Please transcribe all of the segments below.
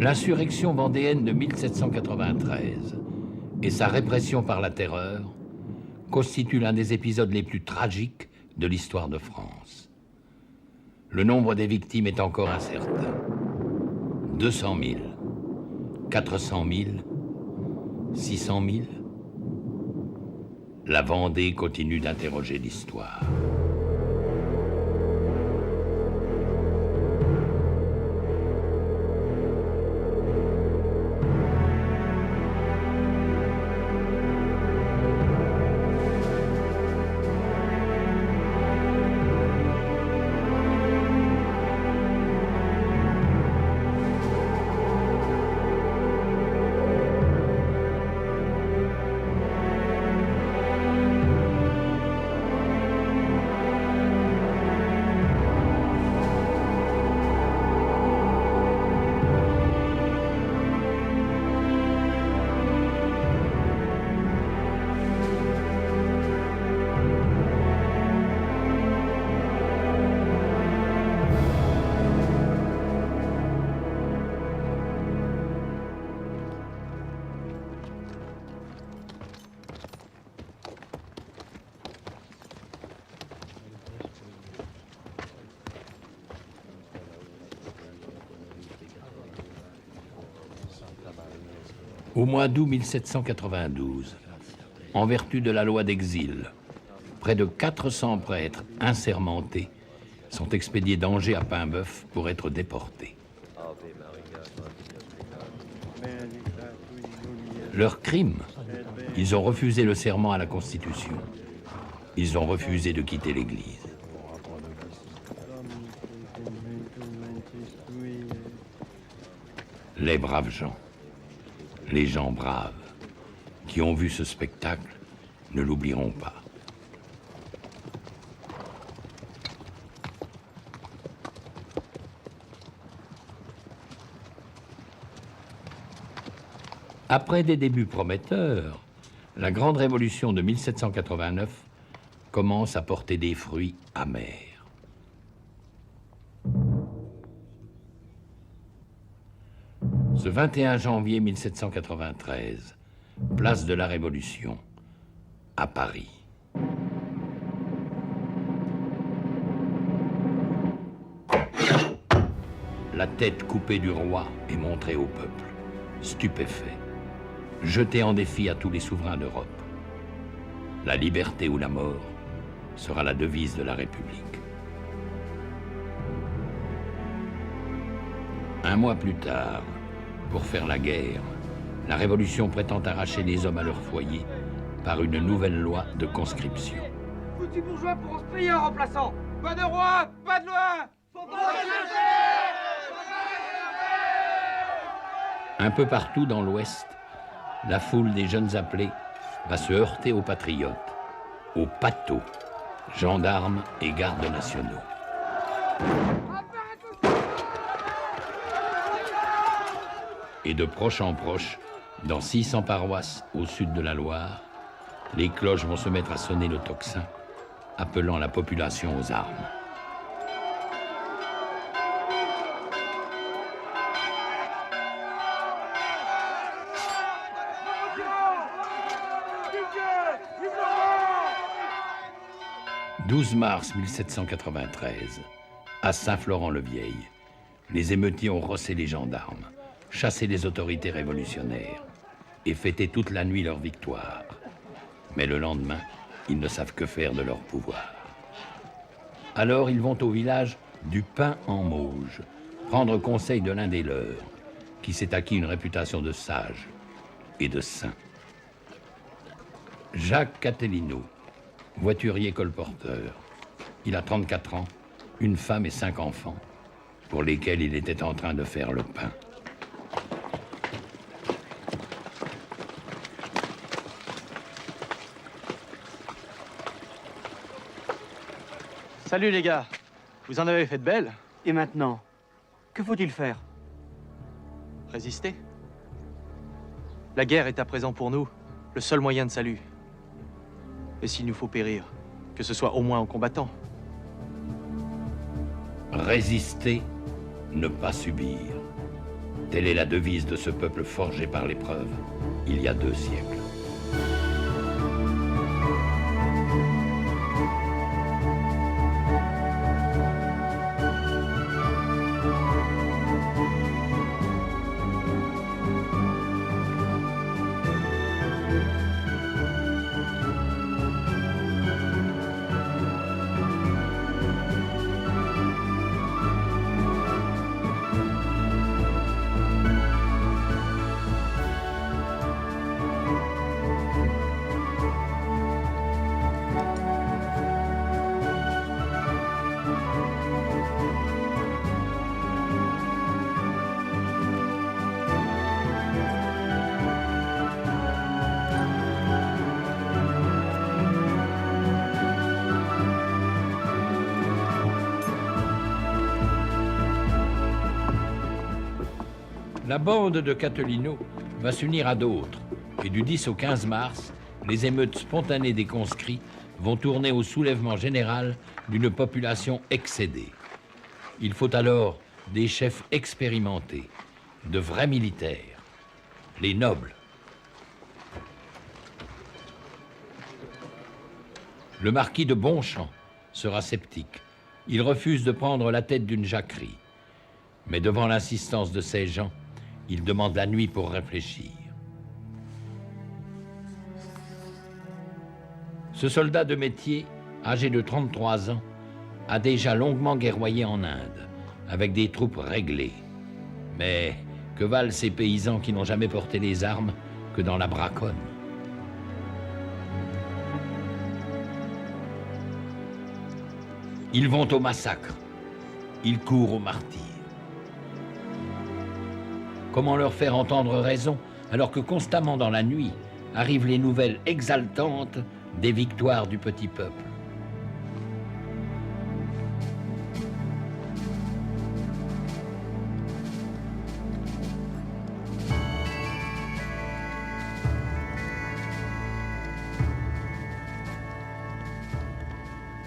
L'insurrection vendéenne de 1793 et sa répression par la terreur constituent l'un des épisodes les plus tragiques de l'histoire de France. Le nombre des victimes est encore incertain. 200 000, 400 000, 600 000. La Vendée continue d'interroger l'histoire. Au mois d'août 1792, en vertu de la loi d'exil, près de 400 prêtres insermentés sont expédiés d'Angers à Paimboeuf pour être déportés. Leur crime, ils ont refusé le serment à la Constitution. Ils ont refusé de quitter l'Église. Les braves gens. Les gens braves qui ont vu ce spectacle ne l'oublieront pas. Après des débuts prometteurs, la grande révolution de 1789 commence à porter des fruits amers. Ce 21 janvier 1793, place de la Révolution, à Paris. La tête coupée du roi est montrée au peuple, stupéfait, jeté en défi à tous les souverains d'Europe. La liberté ou la mort sera la devise de la République. Un mois plus tard, pour faire la guerre, la Révolution prétend arracher les hommes à leur foyer par une nouvelle loi de conscription. Foutus bourgeois pourront se payer en remplaçant. Pas de roi, pas de loi. Faut pas Un peu partout dans l'Ouest, la foule des jeunes appelés va se heurter aux patriotes, aux patos, gendarmes et gardes nationaux. Et de proche en proche, dans 600 paroisses au sud de la Loire, les cloches vont se mettre à sonner le tocsin, appelant la population aux armes. « 12 mars 1793, à Saint-Florent-le-Vieil, les émeutiers ont rossé les gendarmes, chassé les autorités révolutionnaires et fêté toute la nuit leur victoire. Mais le lendemain, ils ne savent que faire de leur pouvoir. Alors ils vont au village du Pin en Mauges, prendre conseil de l'un des leurs, qui s'est acquis une réputation de sage et de saint. Jacques Catelino, voiturier colporteur. Il a 34 ans, une femme et 5 enfants, pour lesquels il était en train de faire le pain. Salut les gars, vous en avez fait de belles. Et maintenant, que faut-il faire? Résister. La guerre est à présent pour nous le seul moyen de salut. Et s'il nous faut périr, que ce soit au moins en combattant. Résister, ne pas subir. Telle est la devise de ce peuple forgé par l'épreuve, il y a 2 siècles. La bande de Catilino va s'unir à d'autres, et du 10 au 15 mars, les émeutes spontanées des conscrits vont tourner au soulèvement général d'une population excédée. Il faut alors des chefs expérimentés, de vrais militaires, les nobles. Le marquis de Bonchamp sera sceptique. Il refuse de prendre la tête d'une jacquerie. Mais devant l'insistance de ces gens, il demande la nuit pour réfléchir. Ce soldat de métier, âgé de 33 ans, a déjà longuement guerroyé en Inde, avec des troupes réglées. Mais que valent ces paysans qui n'ont jamais porté les armes que dans la braconne? Ils vont au massacre, ils courent au martyre. Comment leur faire entendre raison alors que constamment dans la nuit arrivent les nouvelles exaltantes des victoires du petit peuple?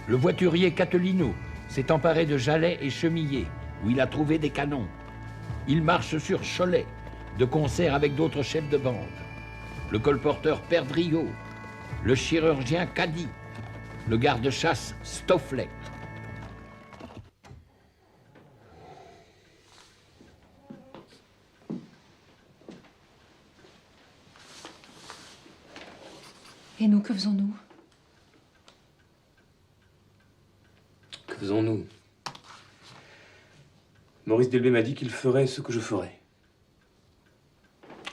Le voiturier Catilino s'est emparé de Jalais et Chemillé, où il a trouvé des canons. Il marche sur Cholet, de concert avec d'autres chefs de bande. Le colporteur Perdriau, le chirurgien Caddy, le garde-chasse Stofflet. Et nous, que faisons-nous? Que faisons-nous? Maurice Delbé m'a dit qu'il ferait ce que je ferais.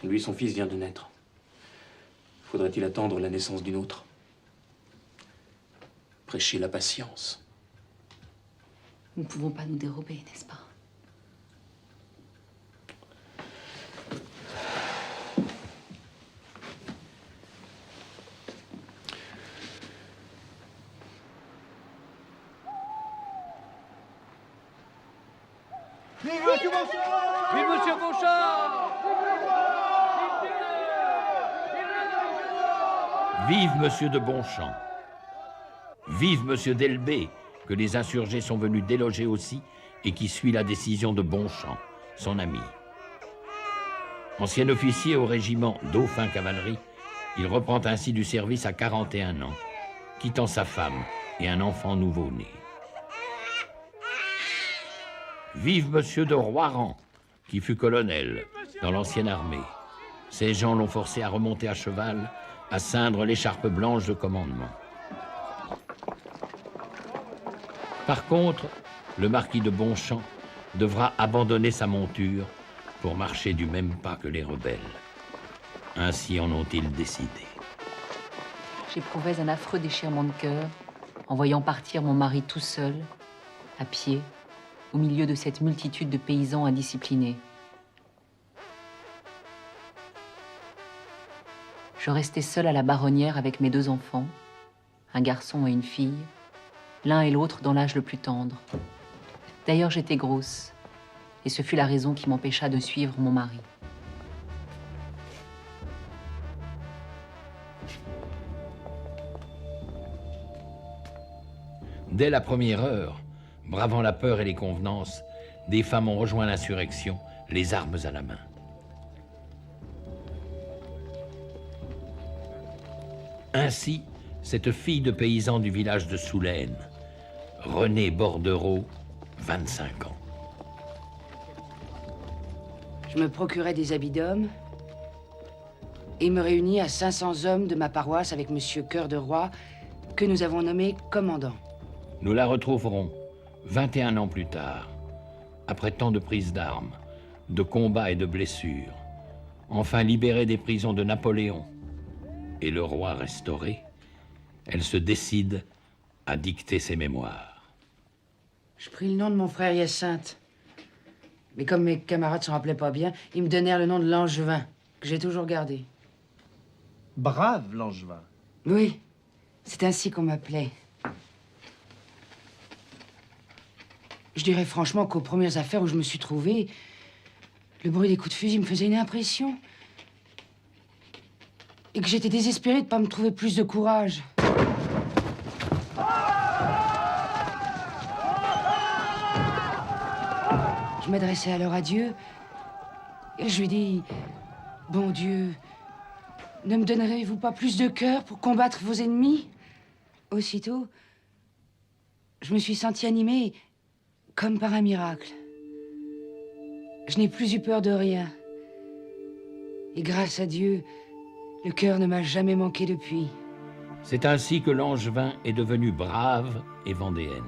Lui, son fils vient de naître. Faudrait-il attendre la naissance d'une autre? Prêcher la patience. Nous ne pouvons pas nous dérober, n'est-ce pas? Vive Monsieur Bonchamp! Vive Monsieur Bonchamp! Vive Monsieur de Bonchamp. Vive Monsieur Delbé, que les insurgés sont venus déloger aussi et qui suit la décision de Bonchamp, son ami. Ancien officier au régiment Dauphin Cavalerie, il reprend ainsi du service à 41 ans, quittant sa femme et un enfant nouveau-né. Vive Monsieur de Roiran, qui fut colonel dans l'ancienne armée. Ces gens l'ont forcé à remonter à cheval, à ceindre l'écharpe blanche de commandement. Par contre, le marquis de Bonchamp devra abandonner sa monture pour marcher du même pas que les rebelles. Ainsi en ont-ils décidé. J'éprouvais un affreux déchirement de cœur en voyant partir mon mari tout seul, à pied, au milieu de cette multitude de paysans indisciplinés. Je restais seule à la baronnière avec mes 2 enfants, un garçon et une fille, l'un et l'autre dans l'âge le plus tendre. D'ailleurs, j'étais grosse, et ce fut la raison qui m'empêcha de suivre mon mari. Dès la première heure, bravant la peur et les convenances, des femmes ont rejoint l'insurrection, les armes à la main. Ainsi, cette fille de paysan du village de Soulaine, Renée Bordereau, 25 ans. Je me procurais des habits d'homme et me réunis à 500 hommes de ma paroisse avec Monsieur Cœur de Roi, que nous avons nommé commandant. Nous la retrouverons 21 ans plus tard, après tant de prises d'armes, de combats et de blessures, enfin libérée des prisons de Napoléon et le roi restauré, elle se décide à dicter ses mémoires. Je pris le nom de mon frère Hyacinthe. Mais comme mes camarades s'en rappelaient pas bien, ils me donnèrent le nom de Langevin, que j'ai toujours gardé. Brave Langevin. Oui, c'est ainsi qu'on m'appelait. Je dirais franchement qu'aux premières affaires où je me suis trouvée, le bruit des coups de fusil me faisait une impression. Et que j'étais désespérée de ne pas me trouver plus de courage. Je m'adressais alors à Dieu et je lui dis, « Bon Dieu, ne me donnerez-vous pas plus de cœur pour combattre vos ennemis ?» Aussitôt, je me suis sentie animée comme par un miracle. Je n'ai plus eu peur de rien. Et grâce à Dieu, le cœur ne m'a jamais manqué depuis. C'est ainsi que Langevin est devenue brave et vendéenne.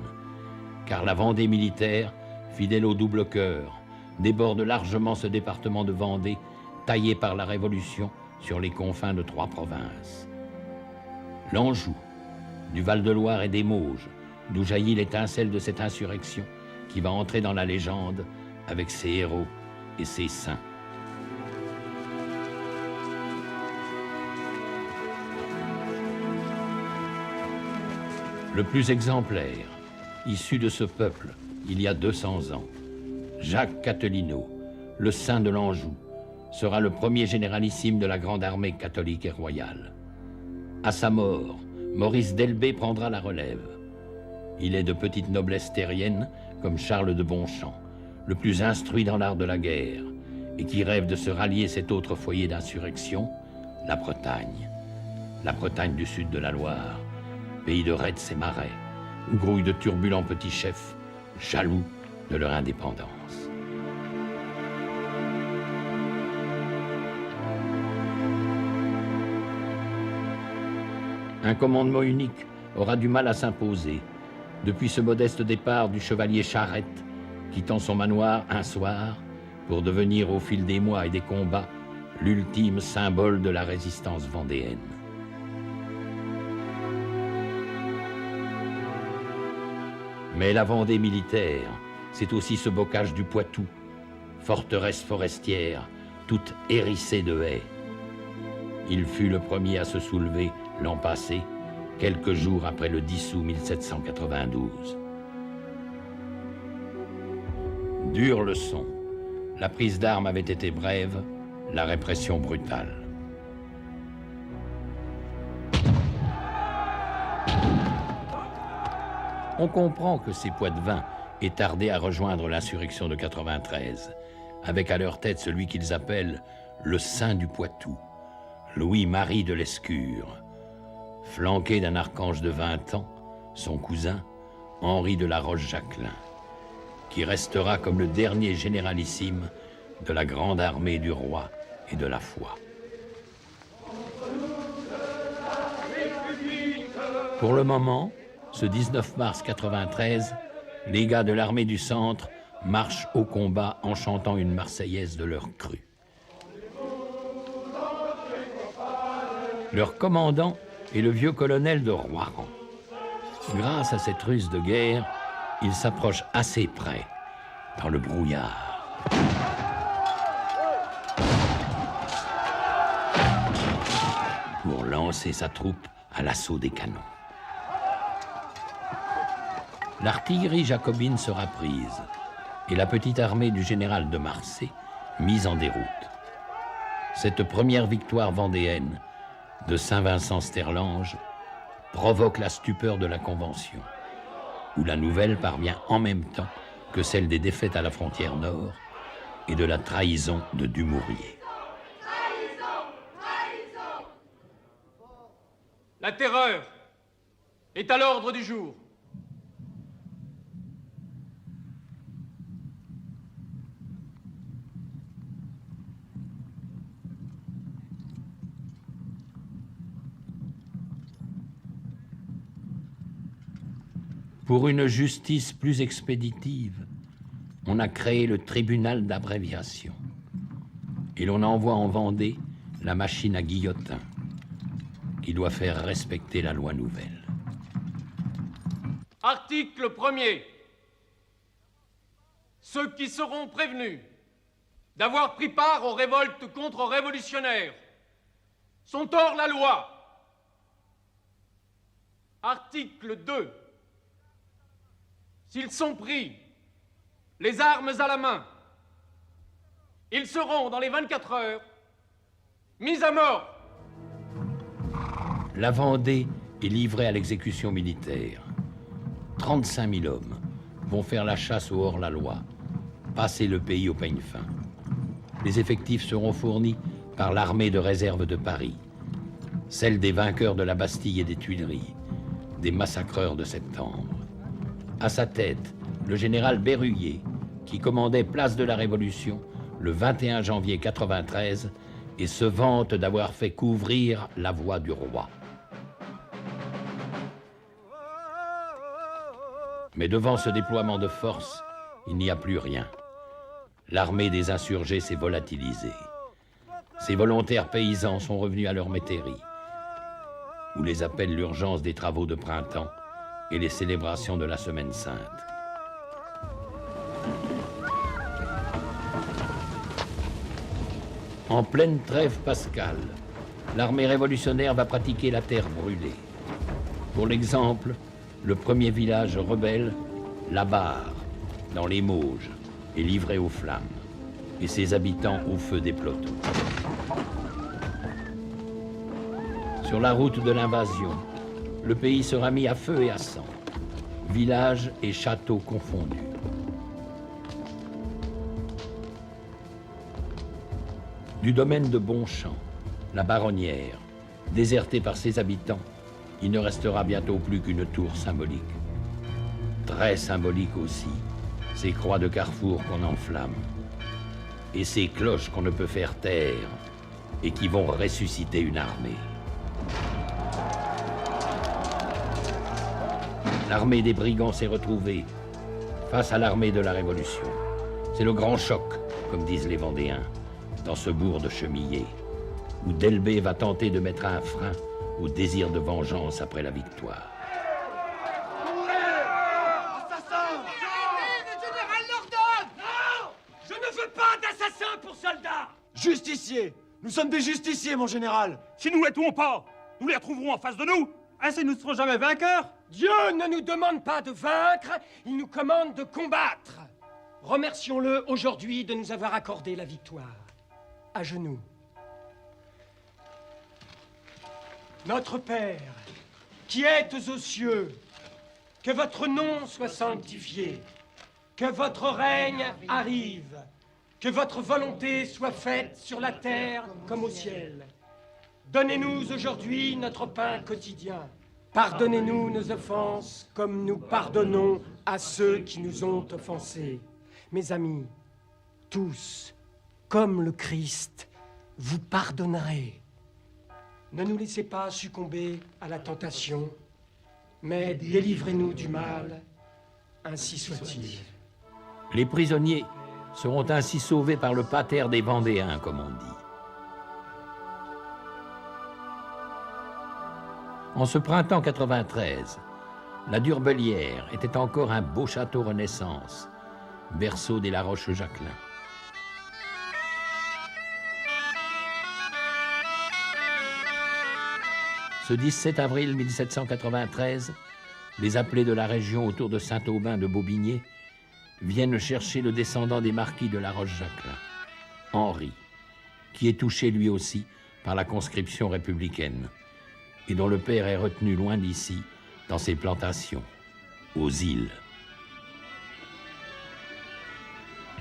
Car la Vendée militaire, fidèle au double cœur, déborde largement ce département de Vendée, taillé par la Révolution sur les confins de 3 provinces. L'Anjou, du Val-de-Loire et des Mauges, d'où jaillit l'étincelle de cette insurrection qui va entrer dans la légende avec ses héros et ses saints. Le plus exemplaire, issu de ce peuple, il y a 200 ans, Jacques Catelinot, le saint de l'Anjou, sera le premier généralissime de la grande armée catholique et royale. À sa mort, Maurice d'Elbée prendra la relève. Il est de petite noblesse terrienne, comme Charles de Bonchamp, le plus instruit dans l'art de la guerre, et qui rêve de se rallier cet autre foyer d'insurrection, la Bretagne. La Bretagne du sud de la Loire, pays de raids et marais, où grouillent de turbulents petits chefs, jaloux de leur indépendance. Un commandement unique aura du mal à s'imposer depuis ce modeste départ du chevalier Charette, quittant son manoir un soir pour devenir au fil des mois et des combats l'ultime symbole de la résistance vendéenne. Mais la Vendée militaire, c'est aussi ce bocage du Poitou, forteresse forestière, toute hérissée de haies. Il fut le premier à se soulever l'an passé, quelques jours après le 10 août 1792. Dure leçon. La prise d'armes avait été brève, la répression brutale. On comprend que ces Poitevins aient tardé à rejoindre l'insurrection de 93, avec à leur tête celui qu'ils appellent le Saint du Poitou, Louis-Marie de Lescure, flanqué d'un archange de 20 ans, son cousin, Henri de la Roche-Jacquelin, qui restera comme le dernier généralissime de la grande armée du roi et de la foi. Pour le moment, ce 19 mars 93, les gars de l'armée du centre marchent au combat en chantant une marseillaise de leur cru. Leur commandant est le vieux colonel de Roiran. Grâce à cette ruse de guerre, il s'approche assez près dans le brouillard. Pour lancer sa troupe à l'assaut des canons. L'artillerie jacobine sera prise et la petite armée du général de Marsay mise en déroute. Cette première victoire vendéenne de Saint-Vincent-Sterlange provoque la stupeur de la Convention, où la nouvelle parvient en même temps que celle des défaites à la frontière nord et de la trahison de Dumouriez. La terreur est à l'ordre du jour. Pour une justice plus expéditive, on a créé le tribunal d'abréviation et l'on envoie en Vendée la machine à guillotin qui doit faire respecter la loi nouvelle. Article 1er. Ceux qui seront prévenus d'avoir pris part aux révoltes contre-révolutionnaires sont hors la loi. Article 2. S'ils sont pris, les armes à la main, ils seront, dans les 24 heures, mis à mort. La Vendée est livrée à l'exécution militaire. 35 000 hommes vont faire la chasse au hors-la-loi, passer le pays au peigne fin. Les effectifs seront fournis par l'armée de réserve de Paris, celle des vainqueurs de la Bastille et des Tuileries, des massacreurs de septembre. À sa tête, le général Berruyer, qui commandait place de la Révolution le 21 janvier 93 et se vante d'avoir fait couvrir la voie du roi. Mais devant ce déploiement de force, il n'y a plus rien. L'armée des insurgés s'est volatilisée. Ces volontaires paysans sont revenus à leur métairie, où les appelle l'urgence des travaux de printemps et les célébrations de la Semaine Sainte. En pleine trêve pascale, l'armée révolutionnaire va pratiquer la terre brûlée. Pour l'exemple, le premier village rebelle, La Barre, dans les Mauges, est livré aux flammes, et ses habitants au feu des peloteaux. Sur la route de l'invasion, le pays sera mis à feu et à sang, villages et châteaux confondus. Du domaine de Bonchamp, la Baronnière, désertée par ses habitants, il ne restera bientôt plus qu'une tour symbolique. Très symbolique aussi, ces croix de carrefour qu'on enflamme, et ces cloches qu'on ne peut faire taire, et qui vont ressusciter une armée. L'armée des brigands s'est retrouvée face à l'armée de la Révolution. C'est le grand choc, comme disent les Vendéens, dans ce bourg de Chemillé, où Delbé va tenter de mettre un frein au désir de vengeance après la victoire. Je ne veux pas d'assassins pour soldats! Justiciers! Nous sommes des justiciers, mon général! Si nous ne les tuons pas, nous les retrouverons en face de nous! Ainsi, nous ne serons jamais vainqueurs! Dieu ne nous demande pas de vaincre, il nous commande de combattre. Remercions-le aujourd'hui de nous avoir accordé la victoire. À genoux. Notre Père, qui êtes aux cieux, que votre nom soit sanctifié, que votre règne arrive, que votre volonté soit faite sur la terre comme au ciel. Donnez-nous aujourd'hui notre pain quotidien. Pardonnez-nous nos offenses comme nous pardonnons à ceux qui nous ont offensés. Mes amis, tous, comme le Christ, vous pardonnerez. Ne nous laissez pas succomber à la tentation, mais délivrez-nous du mal, ainsi soit-il. Les prisonniers seront ainsi sauvés par le pater des Vendéens, comme on dit. En ce printemps 93, la Durbelière était encore un beau château Renaissance, berceau des La Roche-Jacquelin. Ce 17 avril 1793, les appelés de la région autour de Saint-Aubin de Bobigné viennent chercher le descendant des marquis de La Roche-Jacquelin, Henri, qui est touché lui aussi par la conscription républicaine et dont le père est retenu loin d'ici, dans ses plantations, aux îles.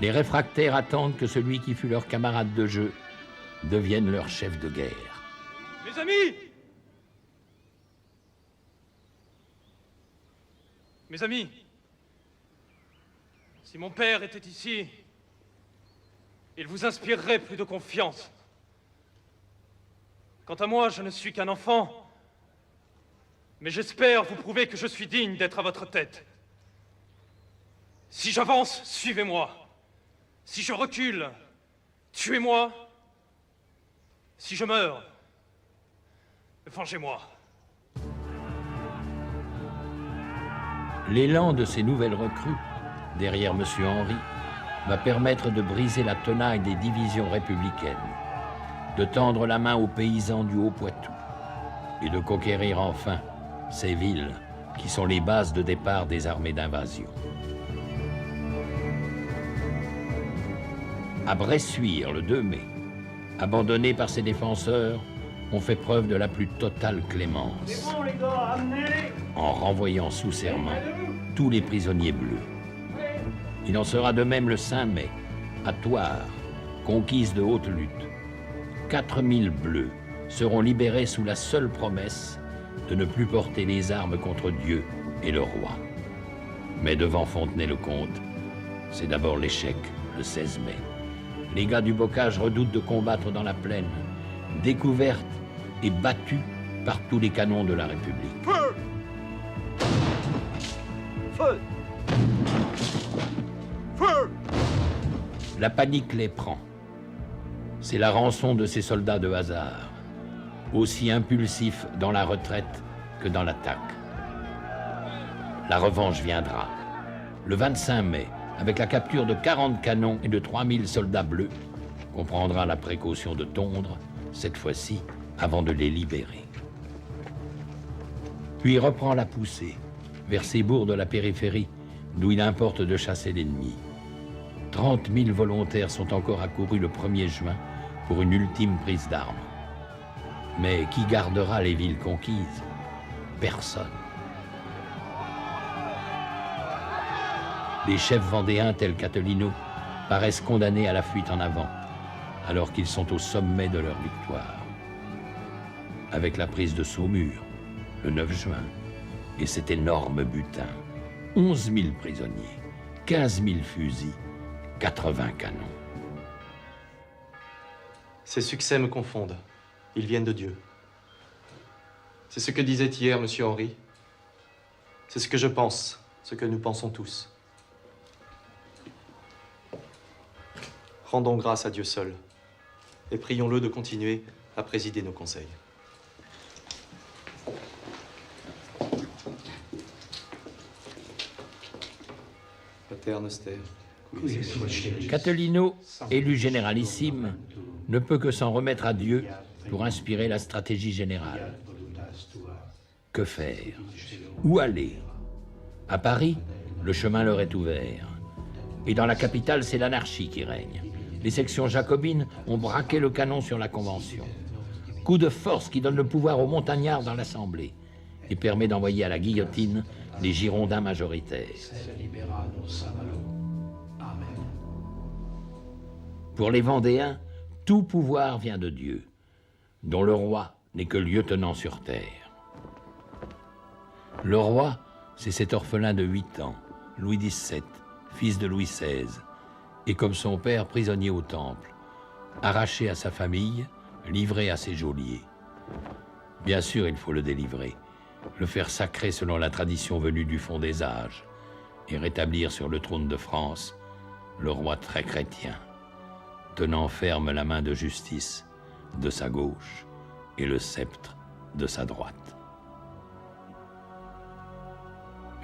Les réfractaires attendent que celui qui fut leur camarade de jeu devienne leur chef de guerre. Mes amis! Mes amis, si mon père était ici, il vous inspirerait plus de confiance. Quant à moi, je ne suis qu'un enfant, mais j'espère vous prouver que je suis digne d'être à votre tête. Si j'avance, suivez-moi. Si je recule, tuez-moi. Si je meurs, vengez-moi. L'élan de ces nouvelles recrues, derrière M. Henri, va permettre de briser la tenaille des divisions républicaines, de tendre la main aux paysans du Haut-Poitou et de conquérir enfin ces villes qui sont les bases de départ des armées d'invasion. À Bressuire, le 2 mai, abandonné par ses défenseurs, on fait preuve de la plus totale clémence, en renvoyant sous serment tous les prisonniers bleus. Il en sera de même le 5 mai, à Thouars, conquise de haute lutte. 4000 bleus seront libérés sous la seule promesse de ne plus porter les armes contre Dieu et le roi. Mais devant Fontenay-le-Comte, c'est d'abord l'échec, le 16 mai. Les gars du Bocage redoutent de combattre dans la plaine, découverte et battue par tous les canons de la République. Feu! Feu! Feu! La panique les prend. C'est la rançon de ces soldats de hasard, aussi impulsifs dans la retraite que dans l'attaque. La revanche viendra. Le 25 mai, avec la capture de 40 canons et de 3000 soldats bleus, qu'on prendra la précaution de tondre, cette fois-ci, avant de les libérer. Puis reprend la poussée, vers ces bourgs de la périphérie, d'où il importe de chasser l'ennemi. 30 000 volontaires sont encore accourus le 1er juin pour une ultime prise d'armes. Mais qui gardera les villes conquises? Personne. Les chefs vendéens tels qu'Attolino paraissent condamnés à la fuite en avant, alors qu'ils sont au sommet de leur victoire. Avec la prise de Saumur, le 9 juin, et cet énorme butin, 11 000 prisonniers, 15 000 fusils, 80 canons. Ces succès me confondent. Ils viennent de Dieu. C'est ce que disait hier M. Henri. C'est ce que je pense, ce que nous pensons tous. Rendons grâce à Dieu seul et prions-le de continuer à présider nos conseils. Pater Noster. Catilino, élu généralissime, ne peut que s'en remettre à Dieu pour inspirer la stratégie générale. Que faire? Où aller? À Paris, le chemin leur est ouvert. Et dans la capitale, c'est l'anarchie qui règne. Les sections jacobines ont braqué le canon sur la Convention. Coup de force qui donne le pouvoir aux montagnards dans l'Assemblée et permet d'envoyer à la guillotine les Girondins majoritaires. Pour les Vendéens, tout pouvoir vient de Dieu, dont le roi n'est que lieutenant sur terre. Le roi, c'est cet orphelin de 8 ans, Louis XVII, fils de Louis XVI, et comme son père, prisonnier au Temple, arraché à sa famille, livré à ses geôliers. Bien sûr, il faut le délivrer, le faire sacrer selon la tradition venue du fond des âges, et rétablir sur le trône de France le roi très chrétien, tenant ferme la main de justice de sa gauche et le sceptre de sa droite.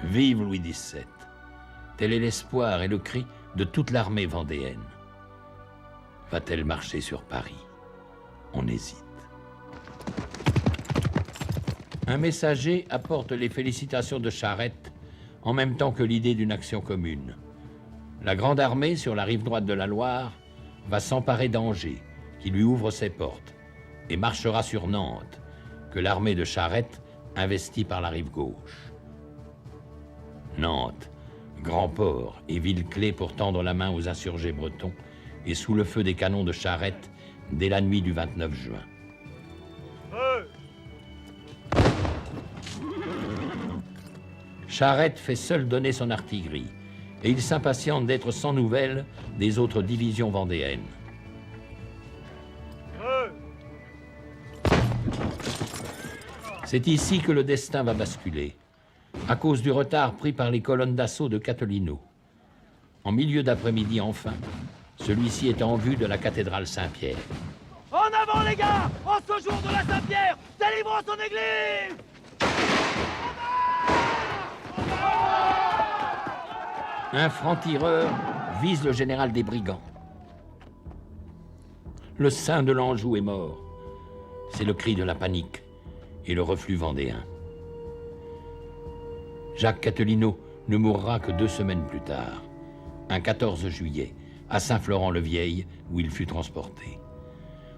Vive Louis XVII! Tel est l'espoir et le cri de toute l'armée vendéenne. Va-t-elle marcher sur Paris? On hésite. Un messager apporte les félicitations de Charette en même temps que l'idée d'une action commune. La Grande Armée, sur la rive droite de la Loire, va s'emparer d'Angers, qui lui ouvre ses portes, et marchera sur Nantes, que l'armée de Charette investit par la rive gauche. Nantes, grand port et ville clé pour tendre la main aux insurgés bretons, est sous le feu des canons de Charette dès la nuit du 29 juin. Charette fait seul donner son artillerie, et il s'impatiente d'être sans nouvelles des autres divisions vendéennes. C'est ici que le destin va basculer, à cause du retard pris par les colonnes d'assaut de Cattolino. En milieu d'après-midi enfin, celui-ci est en vue de la cathédrale Saint-Pierre. En avant les gars! En ce jour de la Saint-Pierre, délivrons son église! Un franc-tireur vise le général des brigands. Le saint de l'Anjou est mort. C'est le cri de la panique et le reflux vendéen. Jacques Cattolino ne mourra que 2 semaines plus tard, un 14 juillet, à Saint-Florent-le-Vieil, où il fut transporté.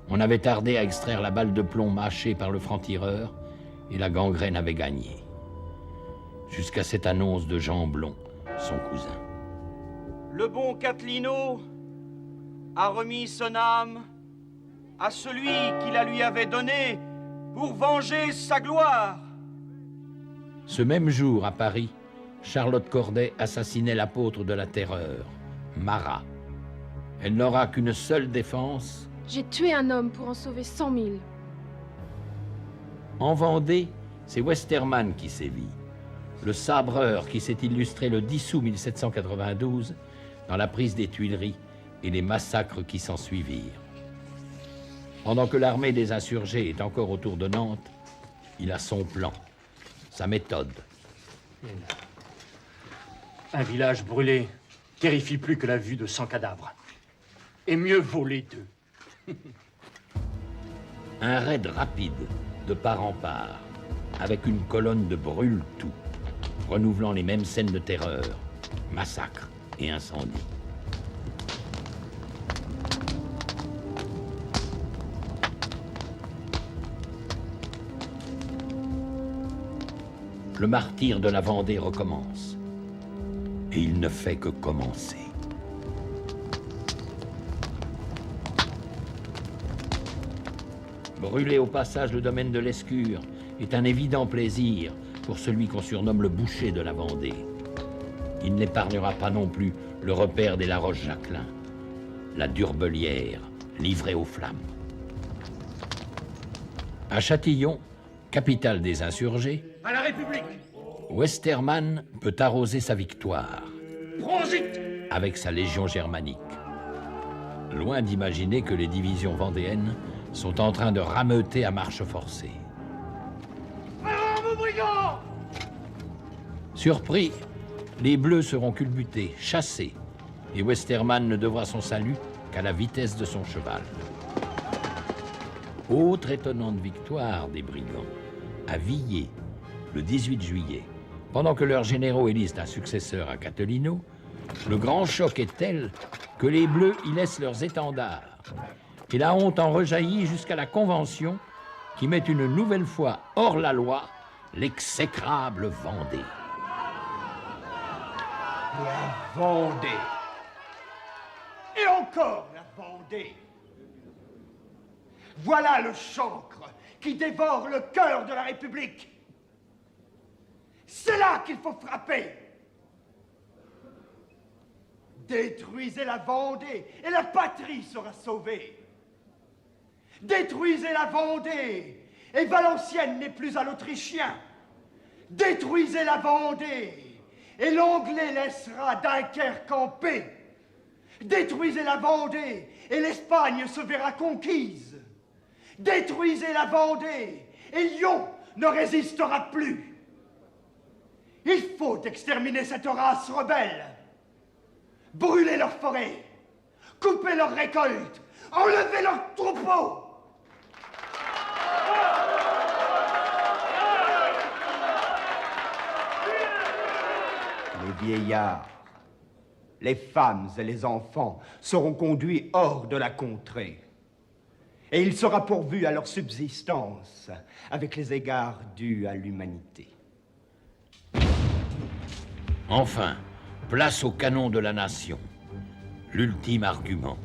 On avait tardé à extraire la balle de plomb mâchée par le franc-tireur et la gangrène avait gagné. Jusqu'à cette annonce de Jean Blon, son cousin. Le bon Cattolino a remis son âme à celui qui la lui avait donnée pour venger sa gloire. Ce même jour, à Paris, Charlotte Corday assassinait l'apôtre de la terreur, Marat. Elle n'aura qu'une seule défense. J'ai tué un homme pour en sauver 100 000. En Vendée, c'est Westermann qui sévit. Le sabreur qui s'est illustré le 10 août 1792 dans la prise des Tuileries et les massacres qui s'en suivirent. Pendant que l'armée des insurgés est encore autour de Nantes, il a son plan, sa méthode. Un village brûlé terrifie plus que la vue de 100 cadavres. Et mieux vaut les deux. Un raid rapide, de part en part, avec une colonne de brûle-tout, renouvelant les mêmes scènes de terreur, massacres et incendies. Le martyre de la Vendée recommence. Et il ne fait que commencer. Brûler au passage le domaine de l'Escure est un évident plaisir pour celui qu'on surnomme le boucher de la Vendée. Il n'épargnera pas non plus le repère des La Roche-Jacquelin, la Durbelière, livrée aux flammes. À Châtillon, capitale des insurgés, À la République! Westermann peut arroser sa victoire Prosit! avec sa légion germanique. Loin d'imaginer que les divisions vendéennes sont en train de rameuter à marche forcée. Armes, brigands! Surpris, les Bleus seront culbutés, chassés, et Westermann ne devra son salut qu'à la vitesse de son cheval. Autre étonnante victoire des brigands, à Villers, le 18 juillet, pendant que leurs généraux élisent un successeur à Cattolino, le grand choc est tel que les Bleus y laissent leurs étendards. Et la honte en rejaillit jusqu'à la Convention qui met une nouvelle fois hors la loi l'exécrable Vendée. La Vendée! Et encore la Vendée! Voilà le chancre qui dévore le cœur de la République! C'est là qu'il faut frapper! Détruisez la Vendée et la patrie sera sauvée! Détruisez la Vendée et Valenciennes n'est plus à l'Autrichien! Détruisez la Vendée et l'Anglais laissera Dunkerque en paix! Détruisez la Vendée et l'Espagne se verra conquise! Détruisez la Vendée et Lyon ne résistera plus! Il faut exterminer cette race rebelle! brûlez leurs forêts, coupez leurs récoltes, enlevez leurs troupeaux. Les vieillards, les femmes et les enfants seront conduits hors de la contrée. Et il sera pourvu à leur subsistance avec les égards dus à l'humanité. Enfin, place au canon de la nation. L'ultime argument.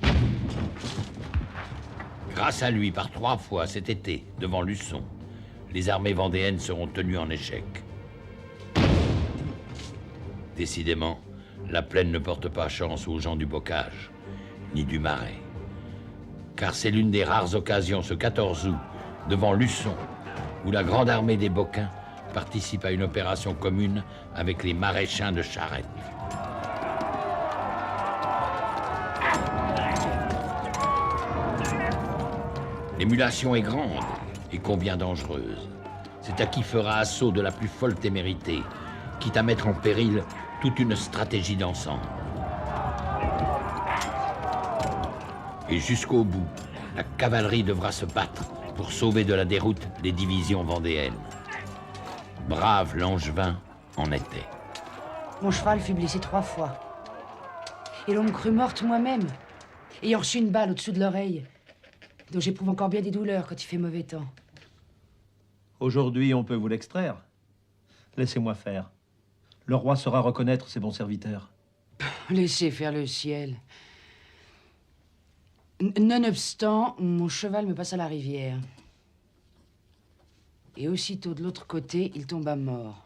Grâce à lui, par 3 fois cet été, devant Luçon, les armées vendéennes seront tenues en échec. Décidément, la plaine ne porte pas chance aux gens du bocage, ni du marais. Car c'est l'une des rares occasions, ce 14 août, devant Luçon, où la grande armée des Boccains participe à une opération commune avec les maréchins de Charette. L'émulation est grande et combien dangereuse. C'est à qui fera assaut de la plus folle témérité, quitte à mettre en péril toute une stratégie d'ensemble. Et jusqu'au bout, la cavalerie devra se battre pour sauver de la déroute les divisions vendéennes. Brave Langevin en était. Mon cheval fut blessé 3 fois. Et l'on me crut morte moi-même, ayant reçu une balle au-dessous de l'oreille, dont j'éprouve encore bien des douleurs quand il fait mauvais temps. Aujourd'hui, on peut vous l'extraire. Laissez-moi faire. Le roi saura reconnaître ses bons serviteurs. Laissez faire le ciel. Nonobstant, mon cheval me passa la rivière. Et aussitôt de l'autre côté, il tomba mort.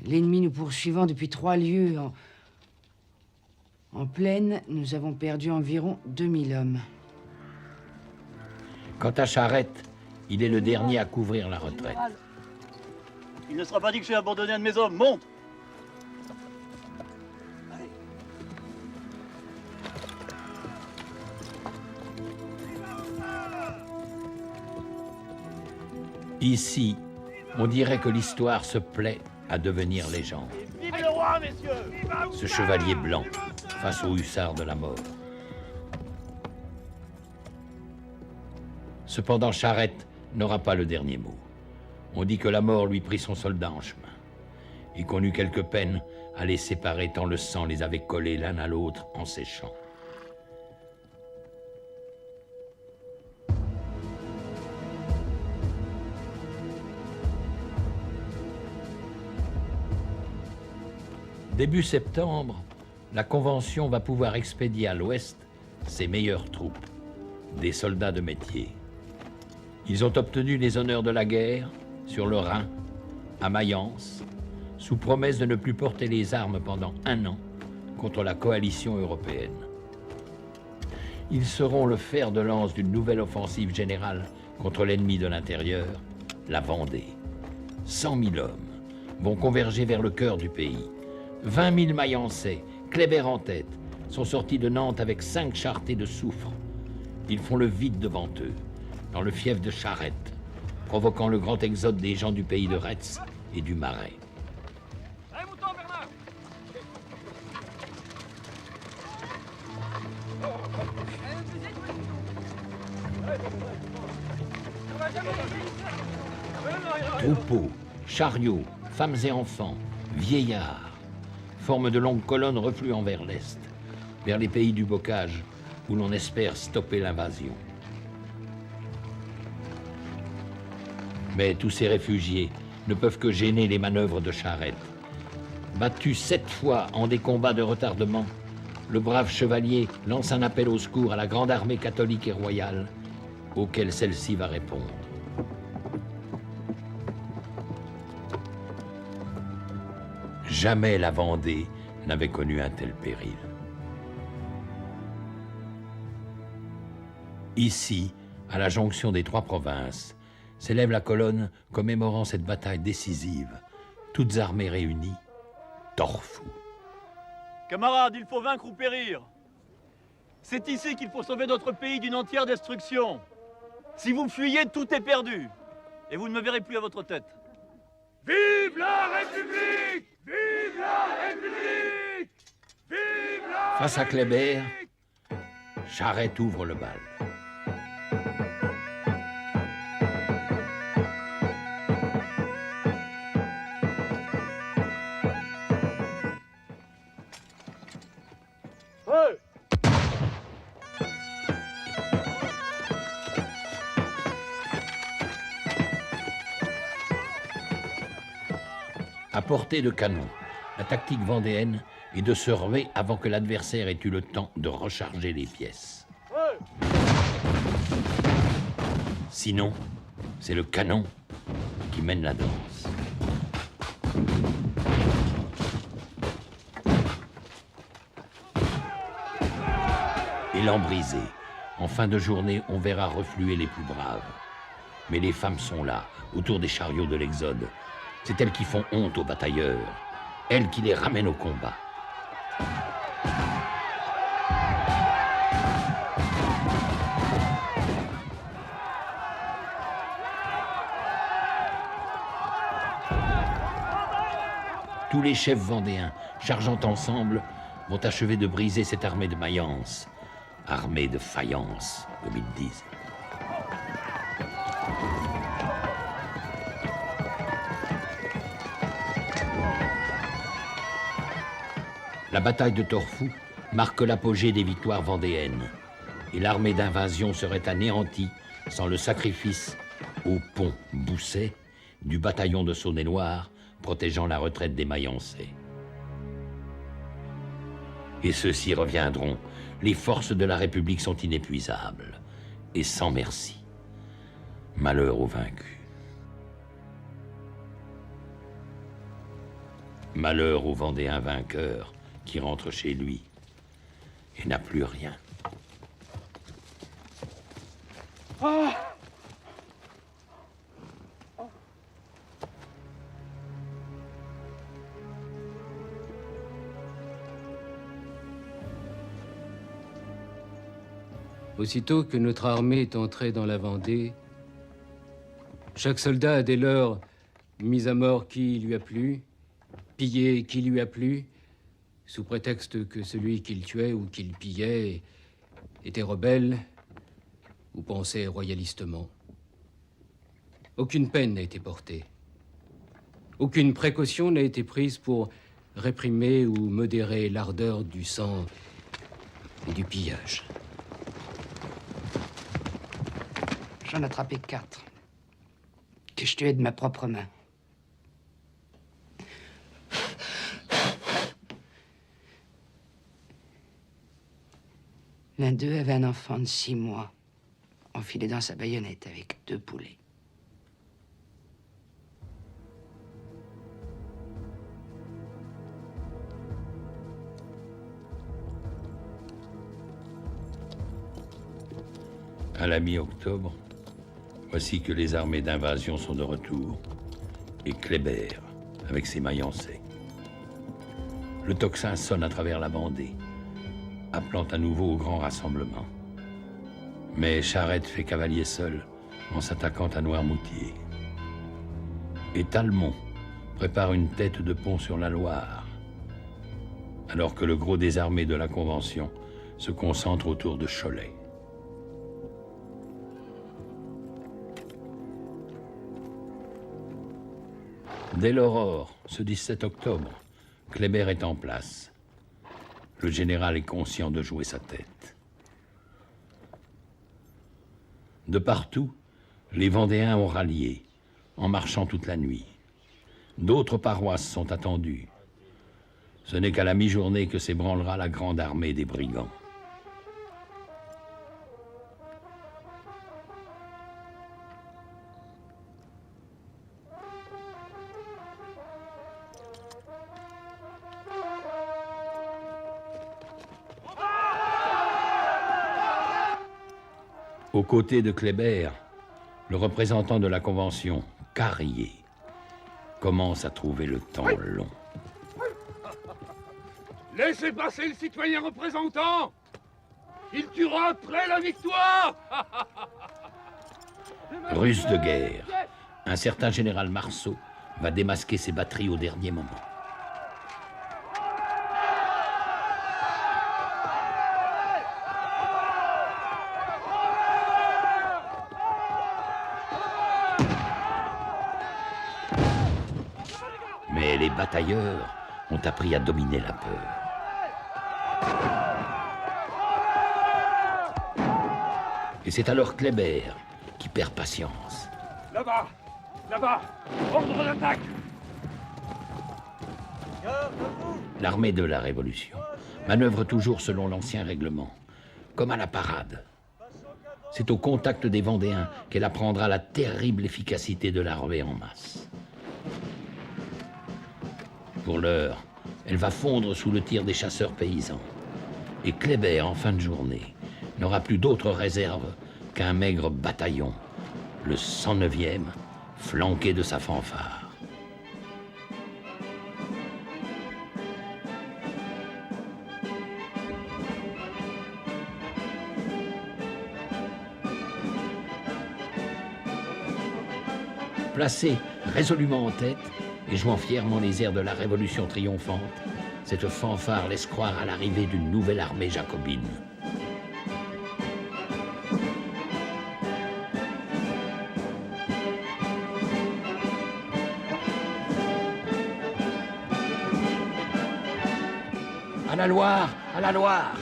L'ennemi nous poursuivant depuis 3 lieues en plaine, nous avons perdu environ 2000 hommes. Quant à Charette, il est le dernier à couvrir la retraite. Il ne sera pas dit que j'ai abandonné un de mes hommes. Monte! Ici, on dirait que l'histoire se plaît à devenir légende. Vive le roi, messieurs! Ce chevalier blanc face aux hussards de la mort. Cependant, Charette n'aura pas le dernier mot. On dit que la mort lui prit son soldat en chemin et qu'on eut quelque peine à les séparer tant le sang les avait collés l'un à l'autre en séchant. Début septembre, la Convention va pouvoir expédier à l'Ouest ses meilleures troupes, des soldats de métier. Ils ont obtenu les honneurs de la guerre sur le Rhin, à Mayence, sous promesse de ne plus porter les armes pendant 1 an contre la coalition européenne. Ils seront le fer de lance d'une nouvelle offensive générale contre l'ennemi de l'intérieur, la Vendée. 100 000 hommes vont converger vers le cœur du pays. 20 000 Mayençais, Kléber en tête, sont sortis de Nantes avec 5 charretées de soufre. Ils font le vide devant eux, dans le fief de Charette, provoquant le grand exode des gens du pays de Retz et du Marais. Troupeaux, chariots, femmes et enfants, vieillards, forment de longues colonnes refluant vers l'est, vers les pays du bocage, où l'on espère stopper l'invasion. Mais tous ces réfugiés ne peuvent que gêner les manœuvres de Charette. Battu 7 fois en des combats de retardement, le brave chevalier lance un appel au secours à la grande armée catholique et royale, auquel celle-ci va répondre. Jamais la Vendée n'avait connu un tel péril. Ici, à la jonction des 3 provinces, s'élève la colonne commémorant cette bataille décisive, toutes armées réunies, Torfou. Camarades, il faut vaincre ou périr. C'est ici qu'il faut sauver notre pays d'une entière destruction. Si vous fuyez, tout est perdu. Et vous ne me verrez plus à votre tête. Vive la République! Vive la République! Face à Kléber, Charette ouvre le bal. À portée de canon, la tactique vendéenne est de se ruer avant que l'adversaire ait eu le temps de recharger les pièces. Sinon, c'est le canon qui mène la danse. Élan brisé, en fin de journée, on verra refluer les plus braves. Mais les femmes sont là, autour des chariots de l'Exode. C'est elles qui font honte aux batailleurs, elles qui les ramènent au combat. Tous les chefs vendéens, chargeant ensemble, vont achever de briser cette armée de Mayence, armée de faïence, comme ils disent. La bataille de Torfou marque l'apogée des victoires vendéennes, et l'armée d'invasion serait anéantie sans le sacrifice au pont Bousset du bataillon de Saône-et-Loire protégeant la retraite des Mayençais. Et ceux-ci reviendront. Les forces de la République sont inépuisables et sans merci. Malheur aux vaincus. Malheur au Vendéen vainqueur qui rentre chez lui et n'a plus rien. Ah! Aussitôt que notre armée est entrée dans la Vendée, chaque soldat a dès lors mis à mort qui lui a plu, pillé qui lui a plu, sous prétexte que celui qu'il tuait ou qu'il pillait était rebelle ou pensait royalistement. Aucune peine n'a été portée. Aucune précaution n'a été prise pour réprimer ou modérer l'ardeur du sang et du pillage. J'en ai attrapé 4, que je tuais de ma propre main. L'un d'eux avait un enfant de 6 mois, enfilé dans sa baïonnette avec 2 poulets. À la mi-octobre, voici que les armées d'invasion sont de retour, et Kléber avec ses Mayençais. Le tocsin sonne à travers la Vendée, appelant à nouveau au grand rassemblement. Mais Charette fait cavalier seul en s'attaquant à Noirmoutier. Et Talmont prépare une tête de pont sur la Loire, alors que le gros des armées de la Convention se concentre autour de Cholet. Dès l'aurore, ce 17 octobre, Kléber est en place. Le général est conscient de jouer sa tête. De partout, les Vendéens ont rallié, en marchant toute la nuit. D'autres paroisses sont attendues. Ce n'est qu'à la mi-journée que s'ébranlera la grande armée des brigands. Aux côtés de Kléber, le représentant de la Convention, Carrier, commence à trouver le temps long. Laissez passer le citoyen représentant. Il tuera après la victoire. Ruse de guerre, un certain général Marceau va démasquer ses batteries au dernier moment. batailleurs ont appris à dominer la peur. Et c'est alors Kléber qui perd patience. Là-bas! Là-bas! Ordre d'attaque! L'armée de la Révolution manœuvre toujours selon l'ancien règlement, comme à la parade. C'est au contact des Vendéens qu'elle apprendra la terrible efficacité de l'armée en masse. Pour l'heure, elle va fondre sous le tir des chasseurs paysans. Et Kléber, en fin de journée, n'aura plus d'autre réserve qu'un maigre bataillon, le 109e, flanqué de sa fanfare. Placée résolument en tête et jouant fièrement les airs de la Révolution triomphante, cette fanfare laisse croire à l'arrivée d'une nouvelle armée jacobine. À la Loire! À la Loire!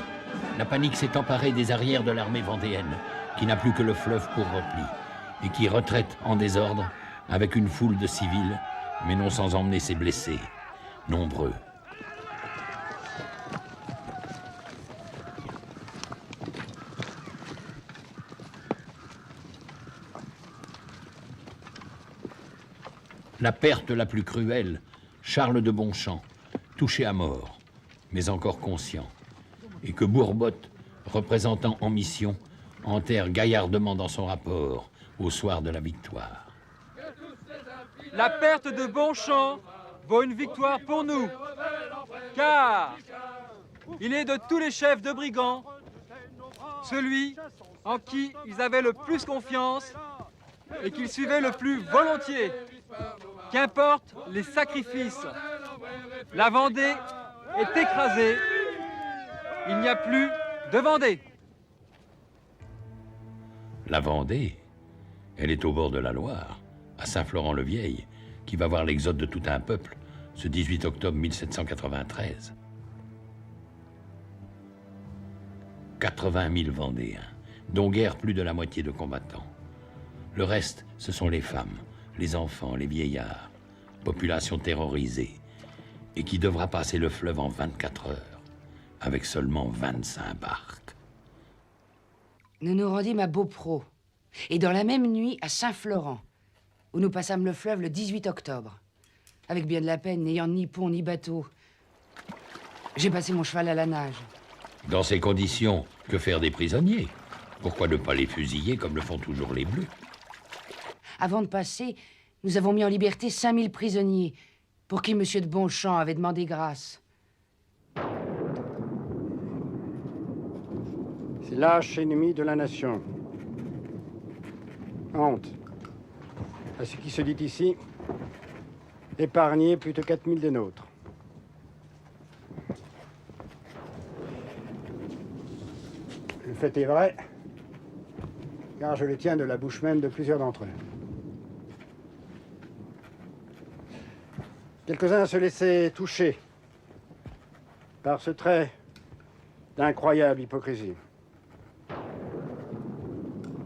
La panique s'est emparée des arrières de l'armée vendéenne, qui n'a plus que le fleuve pour repli, et qui retraite en désordre avec une foule de civils, mais non sans emmener ses blessés, nombreux. La perte la plus cruelle, Charles de Bonchamp, touché à mort, mais encore conscient, et que Bourbotte, représentant en mission, enterre gaillardement dans son rapport au soir de la victoire. La perte de Bonchamp vaut une victoire pour nous, car il est de tous les chefs de brigands celui en qui ils avaient le plus confiance et qu'ils suivaient le plus volontiers. Qu'importe les sacrifices, la Vendée est écrasée, il n'y a plus de Vendée. La Vendée, elle est au bord de la Loire, à Saint-Florent-le-Vieil, qui va voir l'exode de tout un peuple, ce 18 octobre 1793. 80 000 Vendéens, dont guère plus de la moitié de combattants. Le reste, ce sont les femmes, les enfants, les vieillards, population terrorisée, et qui devra passer le fleuve en 24 heures, avec seulement 25 barques. Nous nous rendîmes à Beaupro, et dans la même nuit à Saint-Florent, où nous passâmes le fleuve le 18 octobre, avec bien de la peine, n'ayant ni pont ni bateau. J'ai passé mon cheval à la nage. Dans ces conditions, que faire des prisonniers? Pourquoi ne pas les fusiller comme le font toujours les Bleus? Avant de passer, nous avons mis en liberté 5000 prisonniers, pour qui M. de Bonchamp avait demandé grâce. C'est lâche ennemi de la nation. Honte à ce qui se dit ici, épargner plus de 4000 des nôtres. Le fait est vrai, car je le tiens de la bouche même de plusieurs d'entre eux. Quelques-uns se laissaient toucher par ce trait d'incroyable hypocrisie.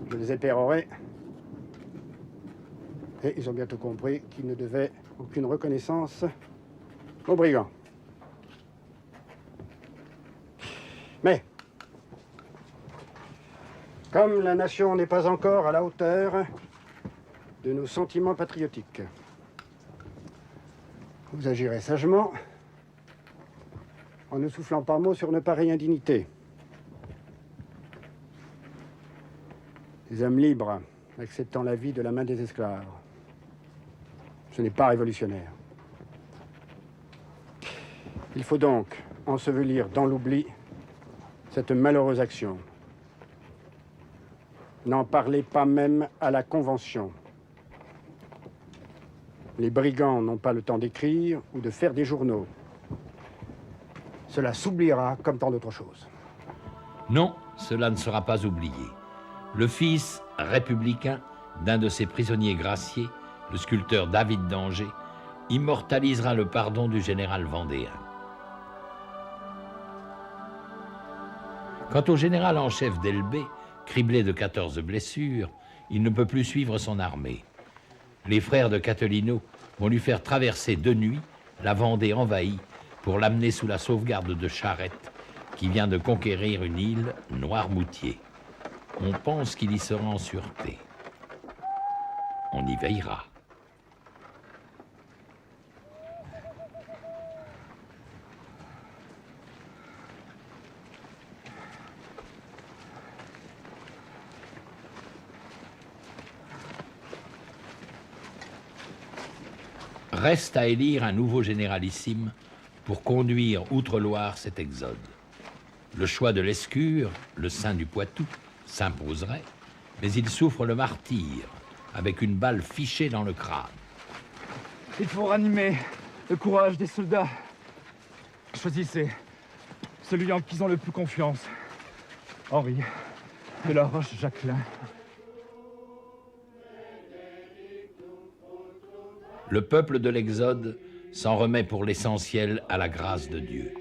Je les ai pérorés, et ils ont bientôt compris qu'ils ne devaient aucune reconnaissance aux brigands. Mais, comme la nation n'est pas encore à la hauteur de nos sentiments patriotiques, vous agirez sagement en ne soufflant pas mot sur une pareille indignité. Les hommes libres acceptant la vie de la main des esclaves, ce n'est pas révolutionnaire. Il faut donc ensevelir dans l'oubli cette malheureuse action. N'en parlez pas même à la Convention. Les brigands n'ont pas le temps d'écrire ou de faire des journaux. Cela s'oubliera comme tant d'autres choses. Non, cela ne sera pas oublié. Le fils républicain d'un de ses prisonniers graciés, le sculpteur David d'Angers, immortalisera le pardon du général vendéen. Quant au général en chef d'Elbé, criblé de 14 blessures, il ne peut plus suivre son armée. Les frères de Catelino vont lui faire traverser de nuit la Vendée envahie pour l'amener sous la sauvegarde de Charette, qui vient de conquérir une île, Noirmoutier. On pense qu'il y sera en sûreté. On y veillera. Reste à élire un nouveau généralissime pour conduire outre-Loire cet exode. Le choix de Lescure, le saint du Poitou, s'imposerait, mais il souffre le martyre, avec une balle fichée dans le crâne. Il faut ranimer le courage des soldats. Choisissez celui en qui ils ont le plus confiance. Henri de la Roche-Jacquelin. Le peuple de l'Exode s'en remet pour l'essentiel à la grâce de Dieu.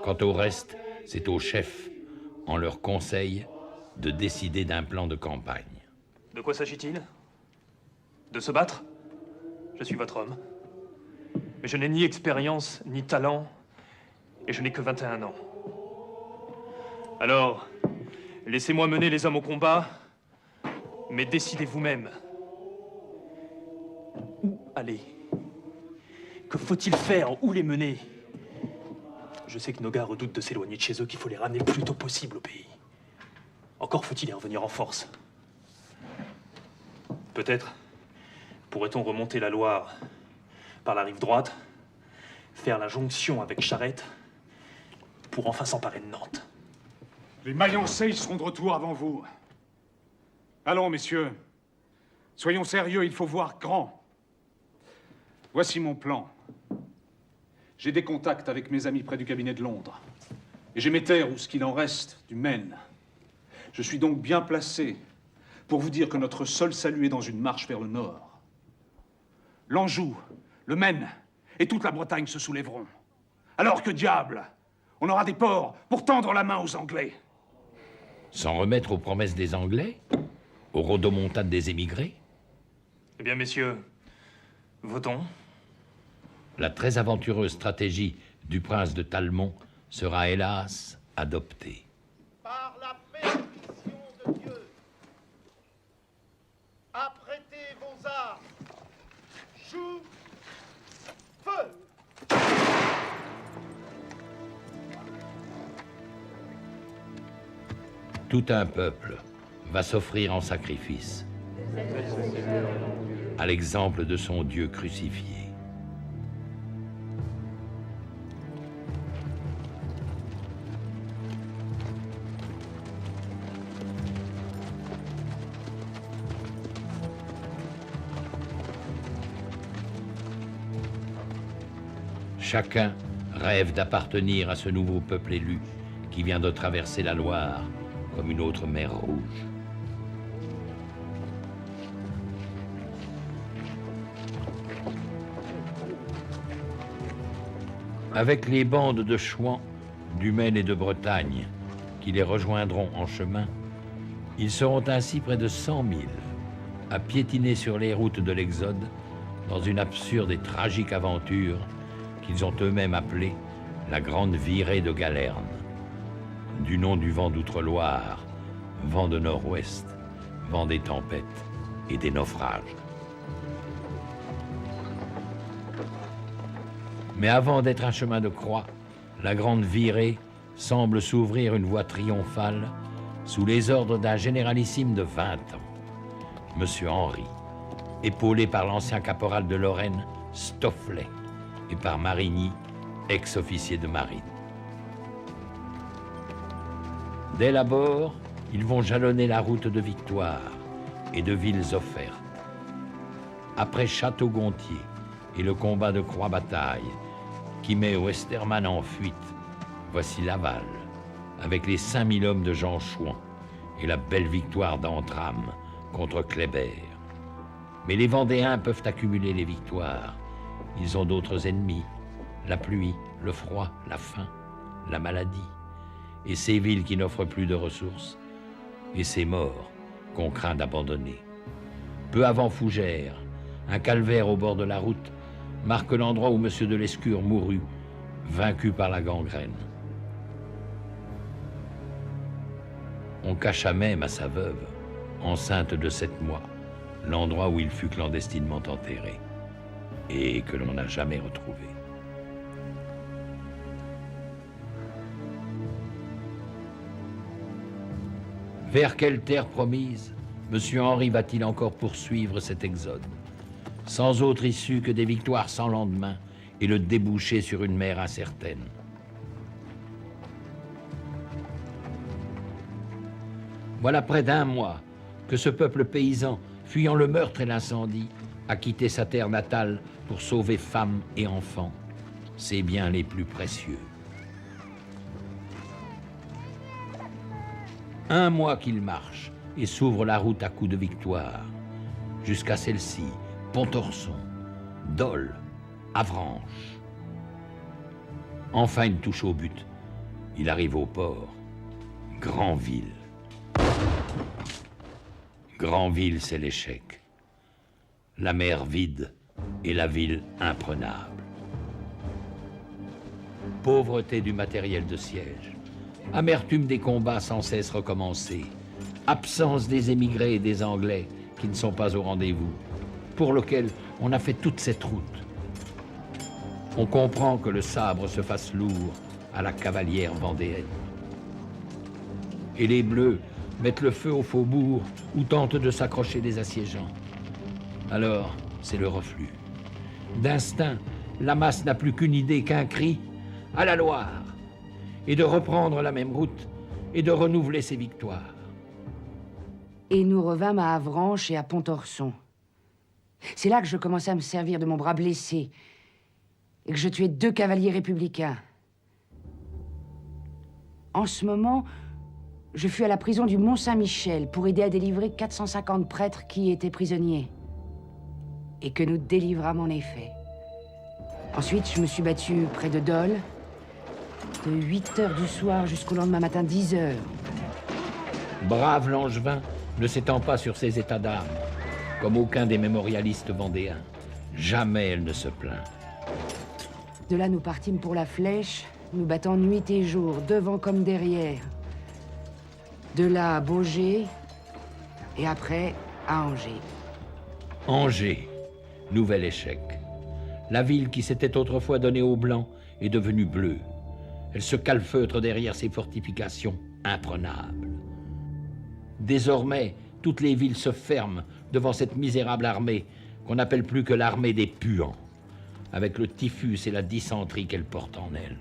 Quant au reste, c'est aux chefs, en leur conseil, de décider d'un plan de campagne. De quoi s'agit-il? De se battre? Je suis votre homme. Mais je n'ai ni expérience, ni talent, et je n'ai que 21 ans. Alors, laissez-moi mener les hommes au combat, mais décidez vous-même. Où aller? Que faut-il faire? Où les mener? Je sais que nos gars redoutent de s'éloigner de chez eux, qu'il faut les ramener le plus tôt possible au pays. Encore faut-il y revenir en force. Peut-être pourrait-on remonter la Loire par la rive droite, faire la jonction avec Charette, pour enfin s'emparer de Nantes. Les Mayençais seront de retour avant vous. Allons, messieurs. Soyons sérieux, il faut voir grand. Voici mon plan. J'ai des contacts avec mes amis près du cabinet de Londres. Et j'ai mes terres, ou ce qu'il en reste, du Maine. Je suis donc bien placé pour vous dire que notre seul salut est dans une marche vers le nord. L'Anjou, le Maine et toute la Bretagne se soulèveront. Alors que diable, on aura des ports pour tendre la main aux Anglais. S'en remettre aux promesses des Anglais? Aux rodomontades des émigrés? Eh bien, messieurs, votons. La très aventureuse stratégie du prince de Talmont sera hélas adoptée. Par la bénédiction de Dieu, apprêtez vos armes. Joue, feu! Tout un peuple va s'offrir en sacrifice, à l'exemple de son Dieu crucifié. Chacun rêve d'appartenir à ce nouveau peuple élu qui vient de traverser la Loire comme une autre mer rouge. Avec les bandes de Chouans, du Maine et de Bretagne qui les rejoindront en chemin, ils seront ainsi près de 100 000 à piétiner sur les routes de l'Exode dans une absurde et tragique aventure qu'ils ont eux-mêmes appelée la Grande Virée de Galerne, du nom du vent d'Outre-Loire, vent de nord-ouest, vent des tempêtes et des naufrages. Mais avant d'être un chemin de croix, la Grande Virée semble s'ouvrir une voie triomphale sous les ordres d'un généralissime de 20 ans, Monsieur Henri, épaulé par l'ancien caporal de Lorraine, Stofflet, et par Marigny, ex-officier de marine. Dès l'abord, ils vont jalonner la route de Victoire et de villes offertes. Après Château-Gontier et le combat de Croix-Bataille, qui met Westermann en fuite, voici Laval, avec les 5000 hommes de Jean Chouan et la belle victoire d'Antram contre Kléber. Mais les Vendéens peuvent accumuler les victoires. ils ont d'autres ennemis. La pluie, le froid, la faim, la maladie. Et ces villes qui n'offrent plus de ressources. Et ces morts qu'on craint d'abandonner. Peu avant Fougères, un calvaire au bord de la route marque l'endroit où Monsieur de Lescure mourut, vaincu par la gangrène. On cacha même à sa veuve, enceinte de 7 mois, l'endroit où il fut clandestinement enterré et que l'on n'a jamais retrouvé. Vers quelle terre promise Monsieur Henri va-t-il encore poursuivre cet exode, sans autre issue que des victoires sans lendemain et le déboucher sur une mer incertaine? Voilà près d'1 mois que ce peuple paysan, fuyant le meurtre et l'incendie, a quitté sa terre natale pour sauver femmes et enfants, ses biens les plus précieux. 1 mois qu'il marche et s'ouvre la route à coups de victoire, jusqu'à celle-ci, Pontorson, Dole, Avranches. Enfin, il touche au but. Il arrive au port. Granville. Granville, c'est l'échec. La mer vide et la ville imprenable. Pauvreté du matériel de siège. Amertume des combats sans cesse recommencés. Absence des émigrés et des Anglais qui ne sont pas au rendez-vous, pour lequel on a fait toute cette route. On comprend que le sabre se fasse lourd à la cavalière vendéenne. Et les Bleus mettent le feu au faubourg ou tentent de s'accrocher des assiégeants. Alors, c'est le reflux. D'instinct, la masse n'a plus qu'une idée, qu'un cri « à la Loire !» et de reprendre la même route et de renouveler ses victoires. Et nous revînmes à Avranches et à Pontorson. C'est là que je commençai à me servir de mon bras blessé et que je tuai 2 cavaliers républicains. En ce moment, je fus à la prison du Mont-Saint-Michel pour aider à délivrer 450 prêtres qui y étaient prisonniers. Et que nous délivrâmes en effet. Ensuite, je me suis battu près de Dole, de 8 heures du soir jusqu'au lendemain matin 10 heures. Brave Langevin, ne s'étend pas sur ses états d'âme, comme aucun des mémorialistes vendéens. Jamais elle ne se plaint. De là, nous partîmes pour la Flèche, nous battant nuit et jour, devant comme derrière. De là à Baugé, et après à Angers. Angers, nouvel échec. La ville qui s'était autrefois donnée aux Blancs est devenue bleue. Elle se calfeutre derrière ses fortifications imprenables. Désormais, toutes les villes se ferment devant cette misérable armée qu'on n'appelle plus que l'armée des puants, avec le typhus et la dysenterie qu'elle porte en elle.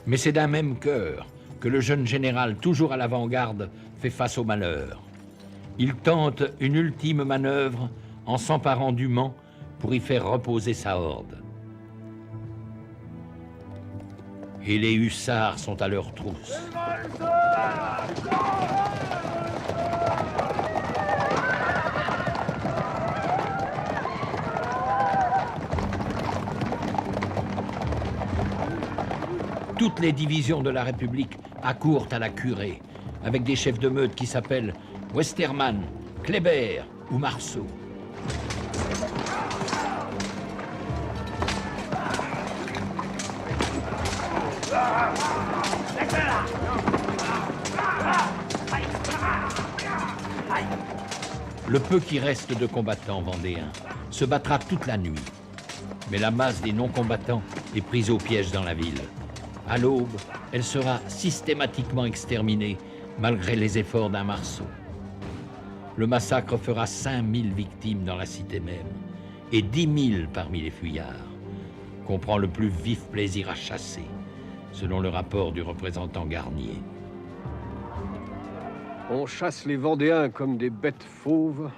Mais c'est d'un même cœur que le jeune général, toujours à l'avant-garde, fait face au malheur. Il tente une ultime manœuvre en s'emparant du Mans pour y faire reposer sa horde. Et les hussards sont à leur trousse. Toutes les divisions de la République accourent à la curée, avec des chefs de meute qui s'appellent Westermann, Kléber ou Marceau. Le peu qui reste de combattants vendéens se battra toute la nuit. Mais la masse des non-combattants est prise au piège dans la ville. À l'aube, elle sera systématiquement exterminée, malgré les efforts d'un Marceau. Le massacre fera 5000 victimes dans la cité même, et 10 000 parmi les fuyards, qu'on prend le plus vif plaisir à chasser, selon le rapport du représentant Garnier. On chasse les Vendéens comme des bêtes fauves,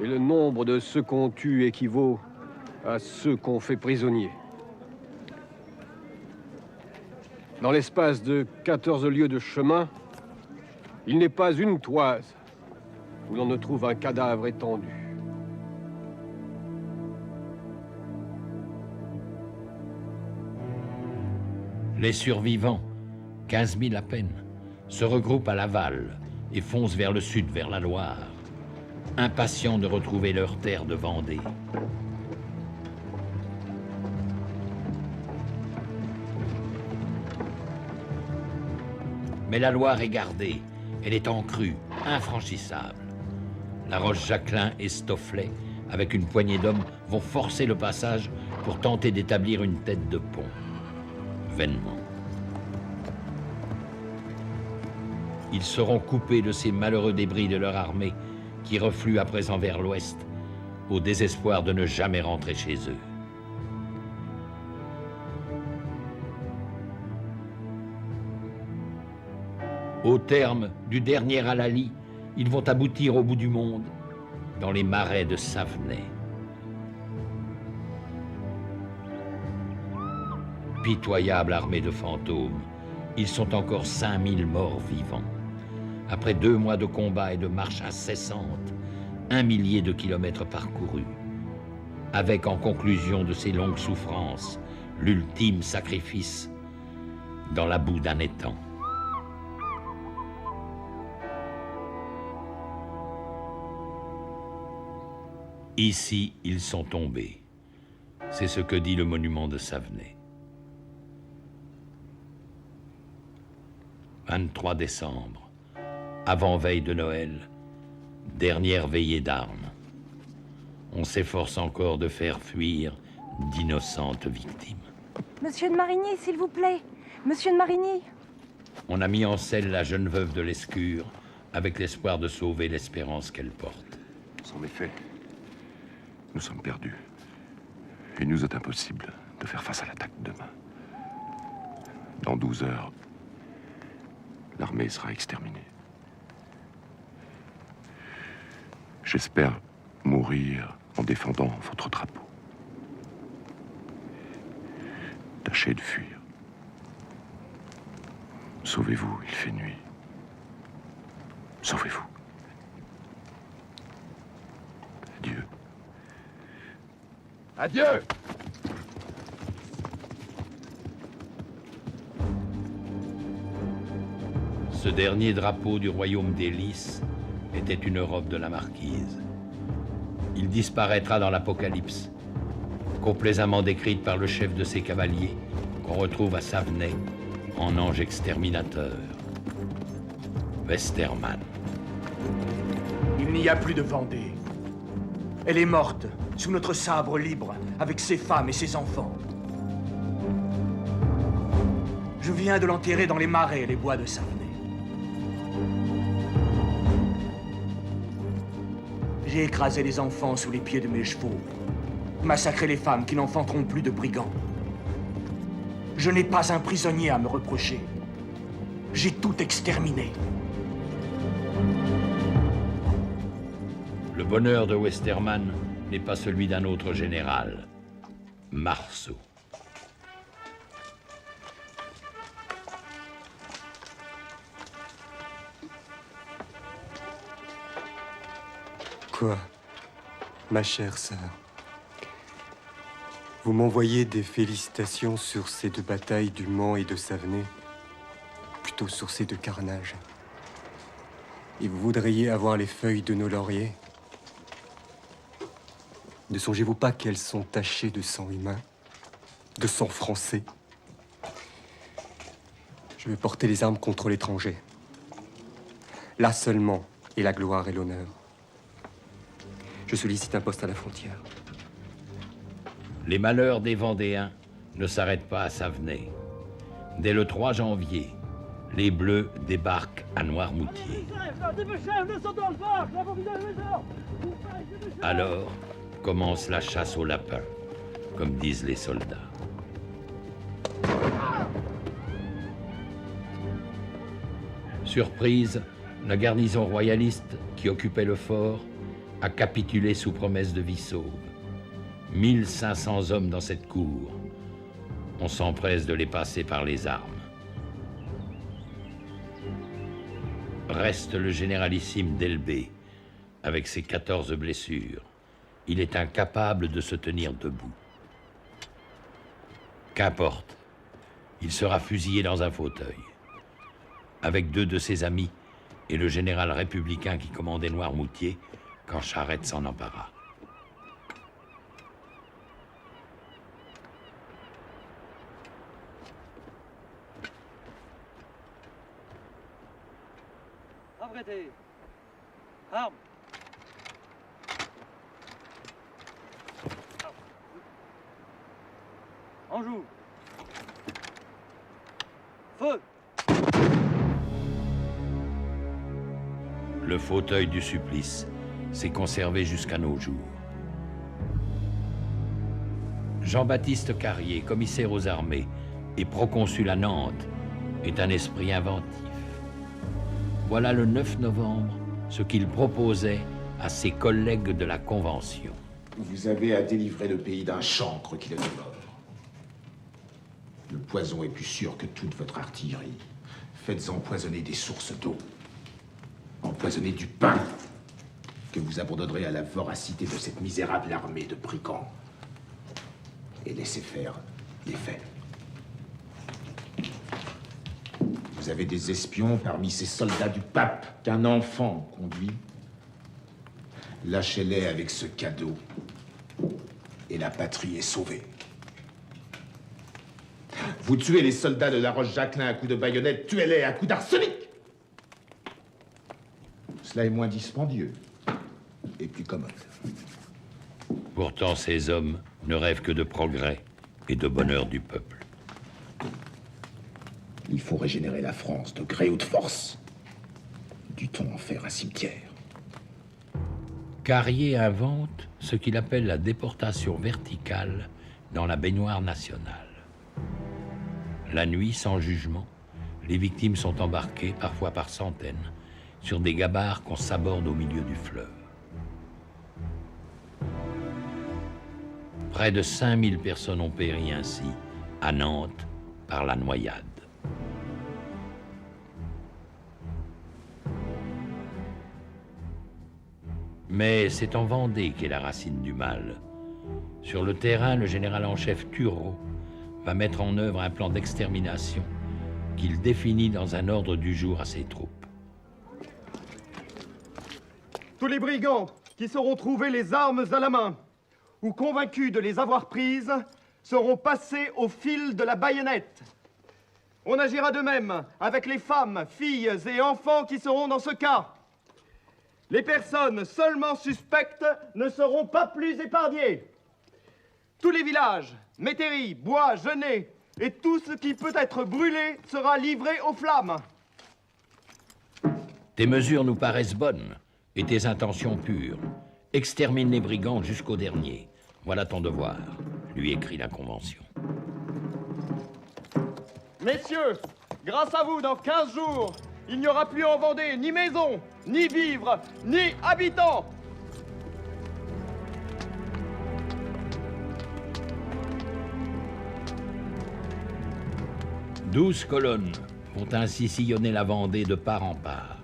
et le nombre de ceux qu'on tue équivaut à ceux qu'on fait prisonniers. Dans l'espace de 14 lieues de chemin, il n'est pas une toise où l'on ne trouve un cadavre étendu. Les survivants, 15 000 à peine, se regroupent à Laval et foncent vers le sud, vers la Loire, impatients de retrouver leur terre de Vendée. Mais la Loire est gardée, elle est en crue, infranchissable. La Roche-Jacquelin et Stofflet, avec une poignée d'hommes, vont forcer le passage pour tenter d'établir une tête de pont. Vainement. Ils seront coupés de ces malheureux débris de leur armée qui refluent à présent vers l'ouest, au désespoir de ne jamais rentrer chez eux. Au terme du dernier Alali, ils vont aboutir au bout du monde, dans les marais de Savenay. Pitoyable armée de fantômes, ils sont encore 5000 morts vivants. Après 2 mois de combat et de marche incessante, 1 millier de kilomètres parcourus, avec en conclusion de ces longues souffrances, l'ultime sacrifice dans la boue d'un étang. Ici, ils sont tombés. C'est ce que dit le monument de Savenay. 23 décembre, avant-veille de Noël, dernière veillée d'armes. On s'efforce encore de faire fuir d'innocentes victimes. Monsieur de Marigny, s'il vous plaît. Monsieur de Marigny. On a mis en selle la jeune veuve de Lescure avec l'espoir de sauver l'espérance qu'elle porte. Sans méfait, nous sommes perdus. Il nous est impossible de faire face à l'attaque demain. Dans 12 heures, l'armée sera exterminée. J'espère mourir en défendant votre drapeau. Tâchez de fuir. Sauvez-vous, il fait nuit. Sauvez-vous. Adieu. Adieu! Ce dernier drapeau du royaume des Lys était une robe de la marquise. Il disparaîtra dans l'Apocalypse, complaisamment décrite par le chef de ses cavaliers, qu'on retrouve à Savenay, en ange exterminateur. Westermann. Il n'y a plus de Vendée. Elle est morte, sous notre sabre libre, avec ses femmes et ses enfants. Je viens de l'enterrer dans les marais et les bois de Savenay. J'ai écrasé les enfants sous les pieds de mes chevaux, massacré les femmes qui n'enfanteront plus de brigands. Je n'ai pas un prisonnier à me reprocher. J'ai tout exterminé. Le bonheur de Westermann n'est pas celui d'un autre général, Marceau. Quoi, ma chère sœur? Vous m'envoyez des félicitations sur ces 2 batailles du Mans et de Savenay, plutôt sur ces 2 carnages. Et vous voudriez avoir les feuilles de nos lauriers? Ne songez-vous pas qu'elles sont tachées de sang humain, de sang français? Je vais porter les armes contre l'étranger. Là seulement est la gloire et l'honneur. Je sollicite un poste à la frontière. Les malheurs des Vendéens ne s'arrêtent pas à Savenay. Dès le 3 janvier, les Bleus débarquent à Noirmoutier. Alors commence la chasse aux lapins, comme disent les soldats. Surprise, la garnison royaliste qui occupait le fort a capitulé sous promesse de vie sauve. 1500 hommes dans cette cour. On s'empresse de les passer par les armes. Reste le généralissime d'Elbé, avec ses 14 blessures. Il est incapable de se tenir debout. Qu'importe, Il sera fusillé dans un fauteuil, avec 2 de ses amis et le général républicain qui commandait Noirmoutier quand Charette s'en empara. Apprêtez. Armes. En joue. Feu. Le fauteuil du supplice s'est conservé jusqu'à nos jours. Jean-Baptiste Carrier, commissaire aux armées et proconsul à Nantes, est un esprit inventif. Voilà le 9 novembre ce qu'il proposait à ses collègues de la Convention. Vous avez à délivrer le pays d'un chancre qui le dévore. Le poison est plus sûr que toute votre artillerie. Faites empoisonner des sources d'eau. Empoisonnez du pain que vous abandonnerez à la voracité de cette misérable armée de brigands. Et laissez faire les faits. Vous avez des espions parmi ces soldats du pape qu'un enfant conduit. Lâchez-les avec ce cadeau et la patrie est sauvée. Vous tuez les soldats de la Roche-Jacquelin à coups de baïonnette, tuez-les à coups d'arsenic. Cela est moins dispendieux et plus commode. Pourtant, ces hommes ne rêvent que de progrès et de bonheur du peuple. Il faut régénérer la France de gré ou de force. Dut-on en faire un cimetière? Carrier invente ce qu'il appelle la déportation verticale dans la baignoire nationale. La nuit, sans jugement, les victimes sont embarquées, parfois par centaines, sur des gabarres qu'on saborde au milieu du fleuve. Près de 5000 personnes ont péri ainsi, à Nantes, par la noyade. Mais c'est en Vendée qu'est la racine du mal. Sur le terrain, le général en chef Turreau va mettre en œuvre un plan d'extermination qu'il définit dans un ordre du jour à ses troupes. Tous les brigands qui sauront trouver les armes à la main ou convaincus de les avoir prises seront passés au fil de la baïonnette. On agira de même avec les femmes, filles et enfants qui seront dans ce cas. Les personnes seulement suspectes ne seront pas plus épargnées. Tous les villages, métairies, bois, genêts et tout ce qui peut être brûlé sera livré aux flammes. Tes mesures nous paraissent bonnes et tes intentions pures. Extermine les brigands jusqu'au dernier. Voilà ton devoir, lui écrit la Convention. Messieurs, grâce à vous, dans 15 jours, il n'y aura plus en Vendée ni maison, ni vivres, ni habitants. « 12 colonnes vont ainsi sillonner la Vendée de part en part.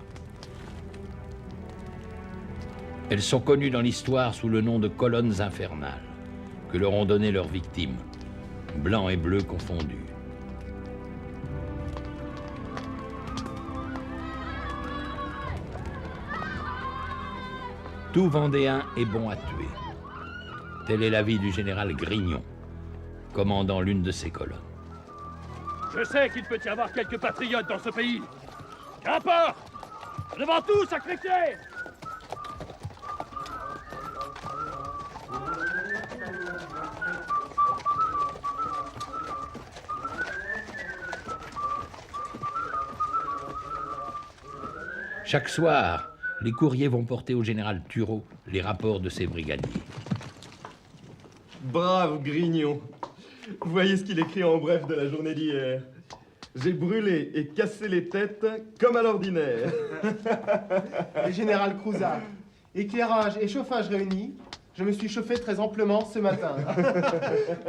Elles sont connues dans l'histoire sous le nom de colonnes infernales, que leur ont donné leurs victimes, blancs et bleus confondus. Tout Vendéen est bon à tuer. Tel est l'avis du général Grignon, commandant l'une de ces colonnes. Je sais qu'il peut y avoir quelques patriotes dans ce pays. Qu'importe! Devant tout, sacrifié! Chaque soir, les courriers vont porter au général Turreau les rapports de ses brigadiers. Brave Grignon. Voyez ce qu'il écrit en bref de la journée d'hier. J'ai brûlé et cassé les têtes comme à l'ordinaire. Le général Crouzat, éclairage et chauffage réunis, je me suis chauffé très amplement ce matin.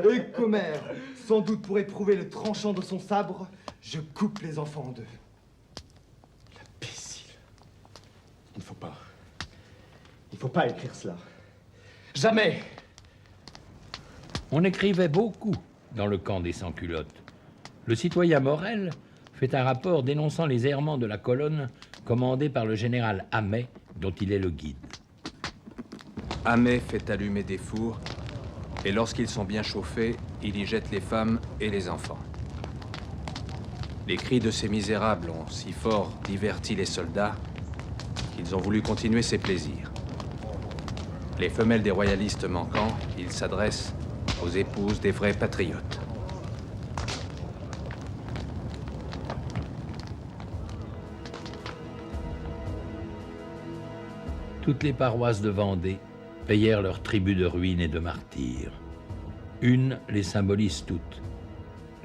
Et commère, sans doute pour éprouver le tranchant de son sabre, je coupe les enfants en deux. L'imbécile. Il ne faut pas écrire cela. Jamais. On écrivait beaucoup dans le camp des sans-culottes. le citoyen Morel fait un rapport dénonçant les errements de la colonne commandée par le général Hammet, dont il est le guide. Hammet fait allumer des fours, et lorsqu'ils sont bien chauffés, il y jette les femmes et les enfants. Les cris de ces misérables ont si fort diverti les soldats qu'ils ont voulu continuer ces plaisirs. Les femelles des royalistes manquant, ils s'adressent aux épouses des vrais patriotes. Toutes les paroisses de Vendée payèrent leur tribut de ruines et de martyrs. Une les symbolise toutes,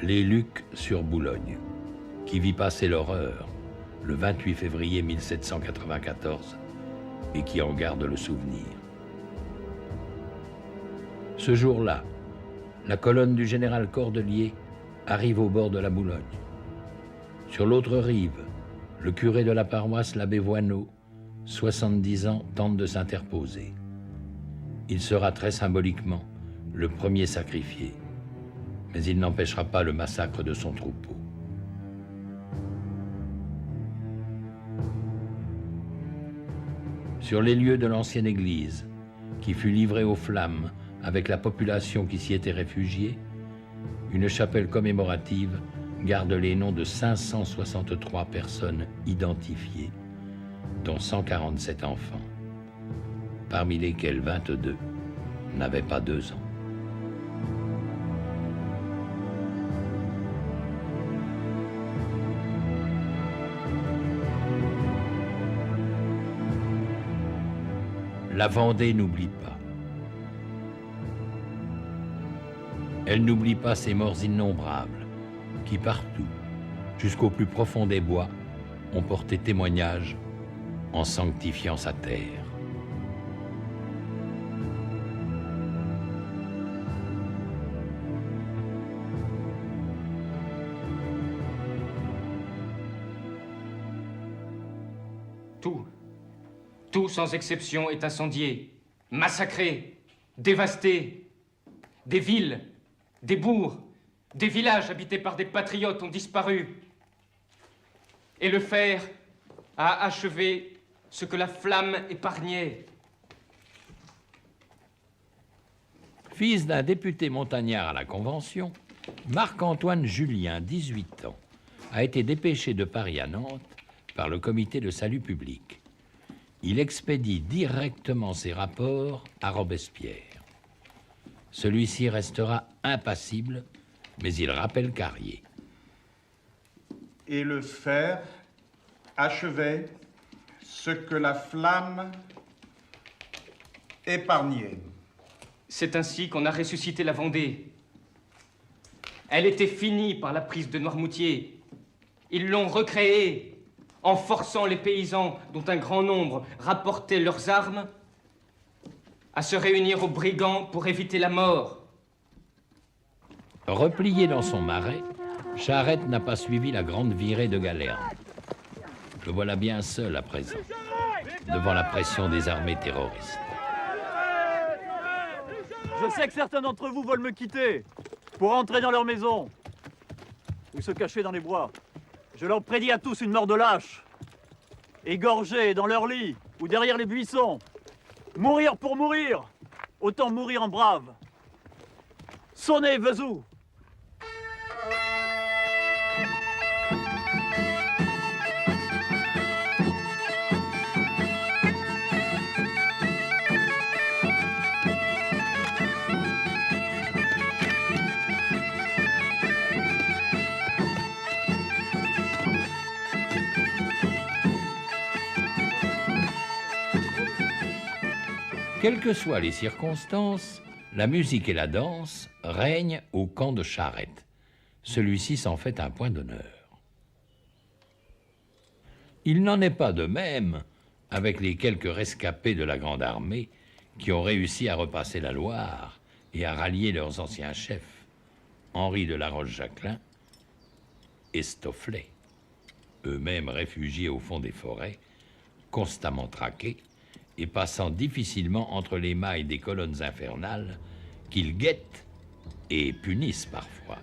les Lucs sur Boulogne, qui vit passer l'horreur le 28 février 1794 et qui en garde le souvenir. Ce jour-là, la colonne du général Cordelier arrive au bord de la Boulogne. Sur l'autre rive, le curé de la paroisse, l'abbé Voineau, 70 ans, tente de s'interposer. Il sera très symboliquement le premier sacrifié, mais il n'empêchera pas le massacre de son troupeau. Sur les lieux de l'ancienne église, qui fut livrée aux flammes avec la population qui s'y était réfugiée, une chapelle commémorative garde les noms de 563 personnes identifiées, dont 147 enfants, parmi lesquels 22 n'avaient pas 2 ans. La Vendée n'oublie pas. Elle n'oublie pas ces morts innombrables qui partout, jusqu'au plus profond des bois, ont porté témoignage en sanctifiant sa terre. Tout sans exception est incendié, massacré, dévasté. Des villes, des bourgs, des villages habités par des patriotes ont disparu. Et le fer a achevé ce que la flamme épargnait. Fils d'un député montagnard à la Convention, Marc-Antoine Julien, 18 ans, a été dépêché de Paris à Nantes par le Comité de salut public. Il expédie directement ses rapports à Robespierre. Celui-ci restera impassible, mais il rappelle Carrier. Et le fer achevait ce que la flamme épargnait. C'est ainsi qu'on a ressuscité la Vendée. Elle était finie par la prise de Noirmoutier. Ils l'ont recréée en forçant les paysans, dont un grand nombre rapportaient leurs armes, à se réunir aux brigands pour éviter la mort. Replié dans son marais, Charette n'a pas suivi la grande virée de Galerne. Le voilà bien seul à présent, devant la pression des armées terroristes. Je sais que certains d'entre vous veulent me quitter pour entrer dans leur maison ou se cacher dans les bois. Je leur prédis à tous une mort de lâche, égorgés dans leur lit ou derrière les buissons. Mourir pour mourir, autant mourir en brave. Sonnez, Vezou! Quelles que soient les circonstances, la musique et la danse règnent au camp de Charette. Celui-ci s'en fait un point d'honneur. Il n'en est pas de même avec les quelques rescapés de la Grande Armée qui ont réussi à repasser la Loire et à rallier leurs anciens chefs, Henri de la Roche-Jacquelin et Stofflet, eux-mêmes réfugiés au fond des forêts, constamment traqués, et passant difficilement entre les mailles des colonnes infernales qu'ils guettent et punissent parfois.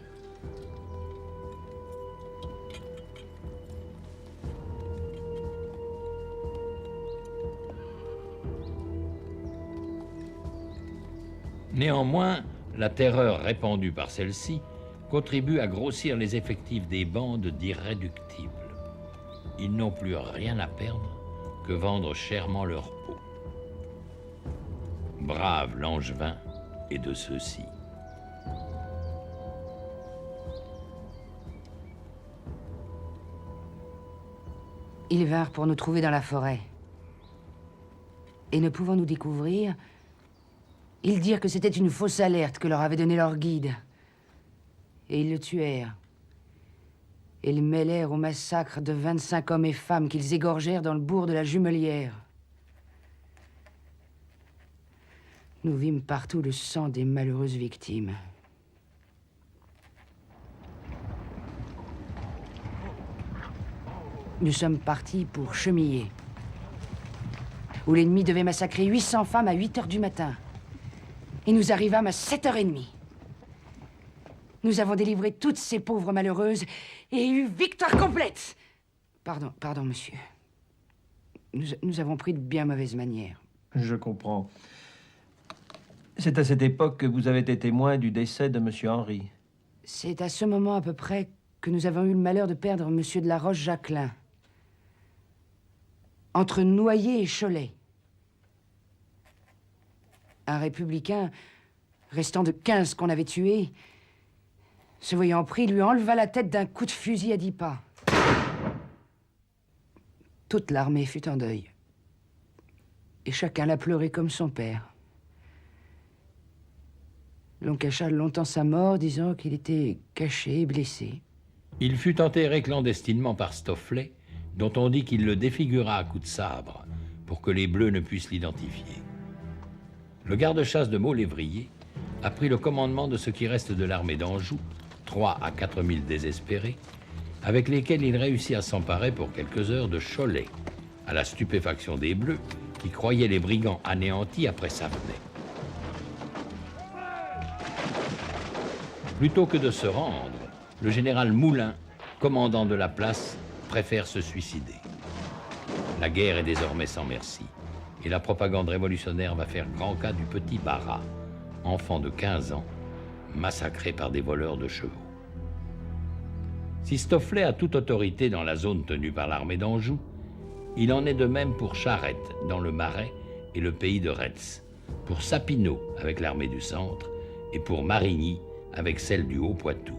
Néanmoins, la terreur répandue par celle-ci contribue à grossir les effectifs des bandes d'irréductibles. Ils n'ont plus rien à perdre que vendre chèrement leur peau. Brave Langevin est de ceux-ci. Ils vinrent pour nous trouver dans la forêt. Et ne pouvant nous découvrir, ils dirent que c'était une fausse alerte que leur avait donnée leur guide. Et ils le tuèrent. Et le mêlèrent au massacre de 25 hommes et femmes qu'ils égorgèrent dans le bourg de la Jumelière. Nous vîmes partout le sang des malheureuses victimes. Nous sommes partis pour Chemillé, où l'ennemi devait massacrer 800 femmes à 8 heures du matin. Et nous arrivâmes à 7h30. Nous avons délivré toutes ces pauvres malheureuses et eu victoire complète. Pardon, monsieur. Nous avons pris de bien mauvaises manières. Je comprends. C'est à cette époque que vous avez été témoin du décès de monsieur Henri. C'est à ce moment à peu près que nous avons eu le malheur de perdre monsieur de la Roche-Jacquelin. Entre Noyer et Cholet. Un républicain, restant de 15 qu'on avait tués, se voyant pris, lui enleva la tête d'un coup de fusil à 10 pas. Toute l'armée fut en deuil. Et chacun l'a pleuré comme son père. L'on cacha longtemps sa mort, disant qu'il était caché et blessé. Il fut enterré clandestinement par Stofflet, dont on dit qu'il le défigura à coups de sabre, pour que les Bleus ne puissent l'identifier. Le garde-chasse de Maulévrier a pris le commandement de ce qui reste de l'armée d'Anjou, 3 à 4 000 désespérés, avec lesquels il réussit à s'emparer pour quelques heures de Cholet, à la stupéfaction des Bleus, qui croyaient les brigands anéantis après Savenay. Plutôt que de se rendre, le général Moulin, commandant de la place, préfère se suicider. La guerre est désormais sans merci, et la propagande révolutionnaire va faire grand cas du petit Barras, enfant de 15 ans, massacré par des voleurs de chevaux. Si Stofflet a toute autorité dans la zone tenue par l'armée d'Anjou, il en est de même pour Charette, dans le Marais et le pays de Retz, pour Sapineau, avec l'armée du Centre, et pour Marigny, avec celle du Haut-Poitou.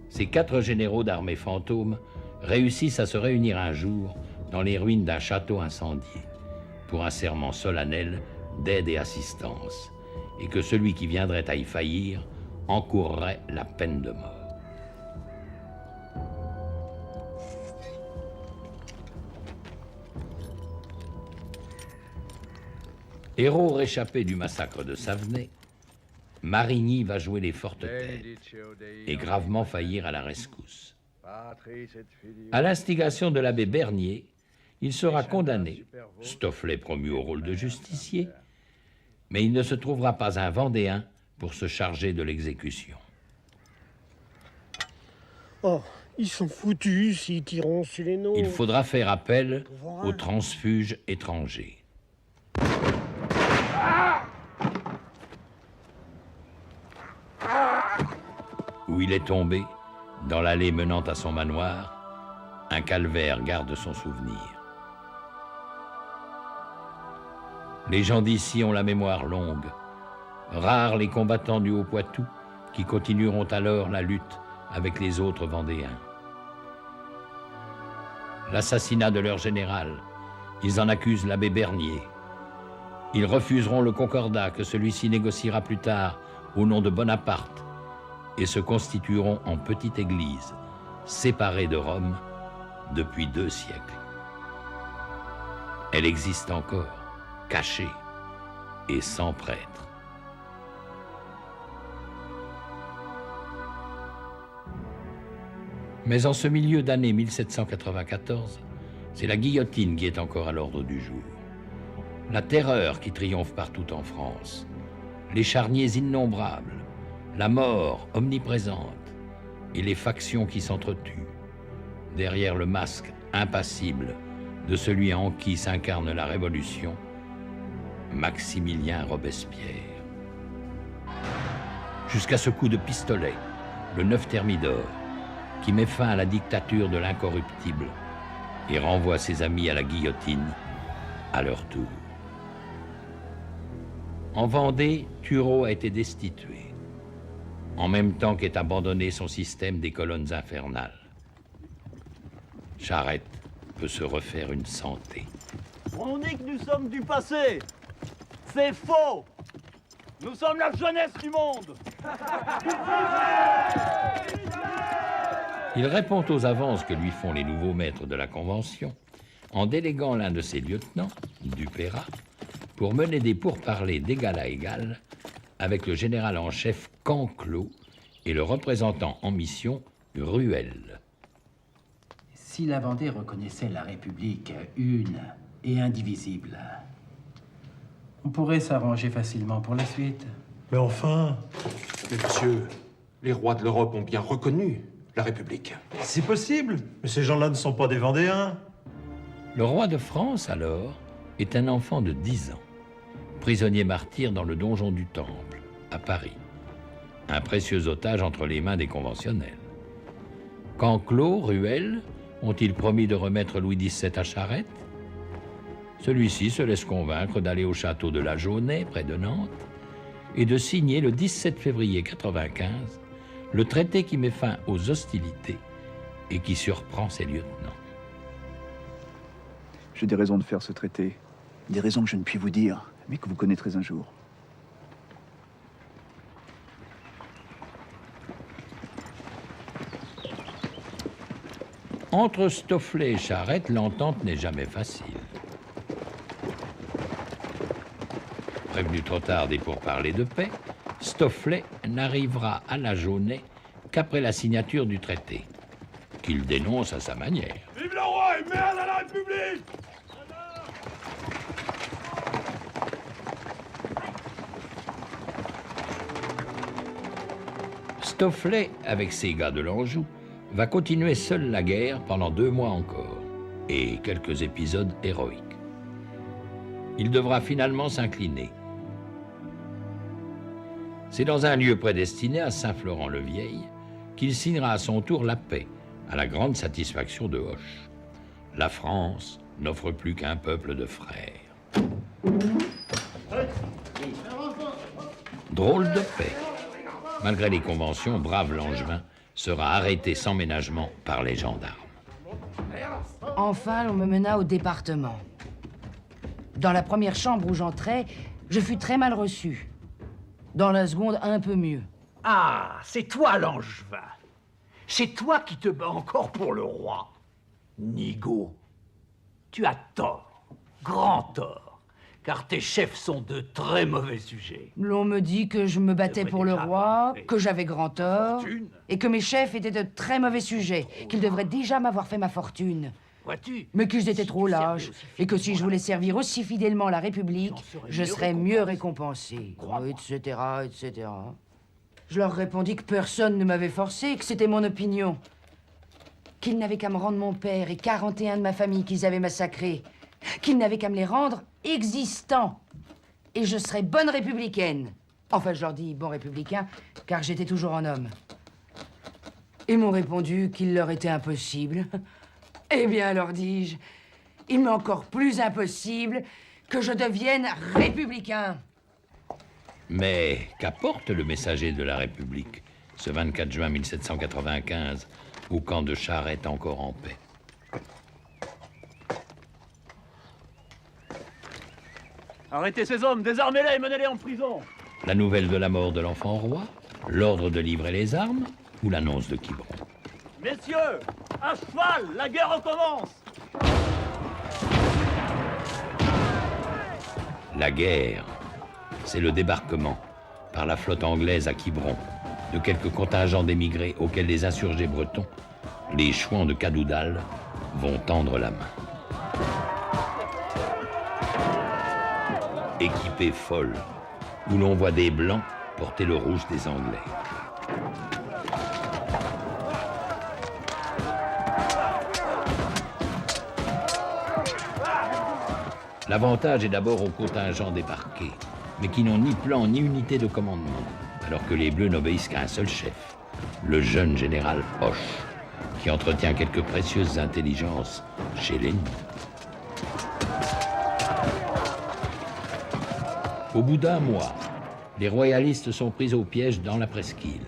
Ces 4 généraux d'armée fantôme réussissent à se réunir un jour dans les ruines d'un château incendié, pour un serment solennel d'aide et assistance, et que celui qui viendrait à y faillir encourrait la peine de mort. Héros réchappé du massacre de Savenay, Marigny va jouer les fortes têtes et gravement faillir à la rescousse. À l'instigation de l'abbé Bernier, il sera condamné, Stofflet promu au rôle de justicier, mais il ne se trouvera pas un Vendéen pour se charger de l'exécution. Oh, ils sont foutus s'ils tireront sur les nôtres. Il faudra faire appel aux transfuges étrangers. Où il est tombé, dans l'allée menant à son manoir, un calvaire garde son souvenir. Les gens d'ici ont la mémoire longue. Rares les combattants du Haut-Poitou qui continueront alors la lutte avec les autres Vendéens. L'assassinat de leur général, ils en accusent l'abbé Bernier. Ils refuseront le concordat que celui-ci négociera plus tard au nom de Bonaparte et se constitueront en petite église, séparée de Rome depuis 2 siècles. Elle existe encore, cachée et sans prêtre. Mais en ce milieu d'année 1794, c'est la guillotine qui est encore à l'ordre du jour. La terreur qui triomphe partout en France, les charniers innombrables, la mort omniprésente et les factions qui s'entretuent, derrière le masque impassible de celui en qui s'incarne la révolution, Maximilien Robespierre. Jusqu'à ce coup de pistolet, le 9 Thermidor, qui met fin à la dictature de l'incorruptible et renvoie ses amis à la guillotine à leur tour. En Vendée, Turreau a été destitué, en même temps qu'est abandonné son système des colonnes infernales. Charette peut se refaire une santé. On dit que nous sommes du passé. C'est faux. Nous sommes la jeunesse du monde. Il répond aux avances que lui font les nouveaux maîtres de la Convention en déléguant l'un de ses lieutenants, Dupeyrat, pour mener des pourparlers d'égal à égal avec le général en chef Canclos et le représentant en mission Ruel. Si la Vendée reconnaissait la République une et indivisible, on pourrait s'arranger facilement pour la suite. Mais enfin... Mais monsieur, les rois de l'Europe ont bien reconnu la République. C'est possible, mais ces gens-là ne sont pas des Vendéens. Le roi de France, alors, est un enfant de 10 ans, prisonnier martyr dans le donjon du Temple, à Paris. Un précieux otage entre les mains des conventionnels. Canclos, Ruel, ont-ils promis de remettre Louis XVII à Charette? Celui-ci se laisse convaincre d'aller au château de la Jaunais, près de Nantes, et de signer le 17 février 95 le traité qui met fin aux hostilités et qui surprend ses lieutenants. J'ai des raisons de faire ce traité. Des raisons que je ne puis vous dire, mais que vous connaîtrez un jour. Entre Stofflet et Charette, l'entente n'est jamais facile. Prévenu trop tard des pourparlers de paix, Stofflet n'arrivera à la Jaunais qu'après la signature du traité, qu'il dénonce à sa manière. Vive le roi et merde à la République! Stofflet, avec ses gars de l'Anjou, va continuer seul la guerre pendant 2 mois encore, et quelques épisodes héroïques. Il devra finalement s'incliner. C'est dans un lieu prédestiné à Saint-Florent-le-Vieil qu'il signera à son tour la paix, à la grande satisfaction de Hoche. La France n'offre plus qu'un peuple de frères. Drôle de paix. Malgré les conventions, brave Langevin sera arrêté sans ménagement par les gendarmes. Enfin, on me mena au département. Dans la première chambre où j'entrais, je fus très mal reçu. Dans la seconde, un peu mieux. Ah, c'est toi, Langevin. C'est toi qui te bats encore pour le roi. Nigaud, tu as tort, grand tort, car tes chefs sont de très mauvais sujets. L'on me dit que je me battais pour le roi, que j'avais grand tort, et que mes chefs étaient de très mauvais sujets, qu'ils devraient déjà m'avoir fait ma fortune. Mais qu'ils étaient trop lâches, et que si je voulais servir aussi fidèlement la République, je serais mieux récompensé, etc., etc. Je leur répondis que personne ne m'avait forcé, que c'était mon opinion. Qu'ils n'avaient qu'à me rendre mon père et 41 de ma famille qu'ils avaient massacrés. Qu'ils n'avaient qu'à me les rendre existants. Et je serais bonne républicaine. Enfin, je leur dis bon républicain, car j'étais toujours un homme. Ils m'ont répondu qu'il leur était impossible. Eh bien, leur dis-je, il m'est encore plus impossible que je devienne républicain. Mais qu'apporte le messager de la République, ce 24 juin 1795, au camp de Charette encore en paix? Arrêtez ces hommes, désarmez-les et menez-les en prison. La nouvelle de la mort de l'enfant roi, l'ordre de livrer les armes ou l'annonce de Quiberon? Messieurs, à cheval, la guerre recommence. La guerre, c'est le débarquement par la flotte anglaise à Quiberon de quelques contingents d'émigrés auxquels les insurgés bretons, les chouans de Cadoudal, vont tendre la main. Équipée folle, où l'on voit des blancs porter le rouge des Anglais. L'avantage est d'abord au contingent débarqué, mais qui n'ont ni plan ni unité de commandement, alors que les Bleus n'obéissent qu'à un seul chef, le jeune général Hoche, qui entretient quelques précieuses intelligences chez l'ennemi. Au bout d'un mois, les royalistes sont pris au piège dans la presqu'île.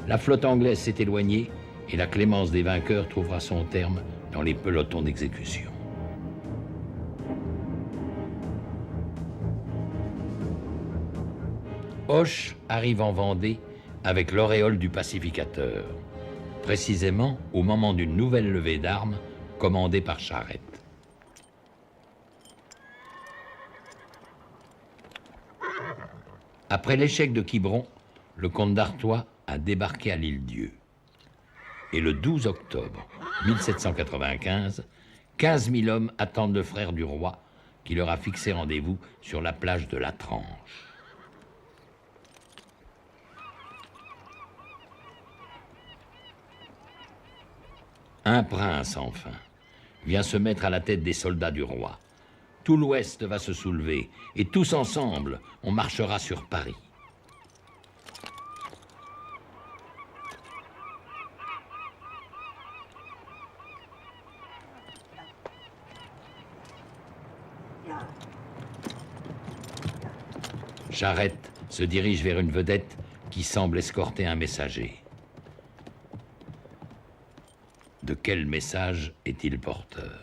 La flotte anglaise s'est éloignée et la clémence des vainqueurs trouvera son terme dans les pelotons d'exécution. Hoche arrive en Vendée avec l'auréole du pacificateur, précisément au moment d'une nouvelle levée d'armes commandée par Charette. Après l'échec de Quiberon, le comte d'Artois a débarqué à l'Île-Dieu. Et le 12 octobre 1795, 15 000 hommes attendent le frère du roi qui leur a fixé rendez-vous sur la plage de la Tranche. Un prince, enfin, vient se mettre à la tête des soldats du roi. Tout l'Ouest va se soulever, et tous ensemble, on marchera sur Paris. Charette se dirige vers une vedette qui semble escorter un messager. De quel message est-il porteur?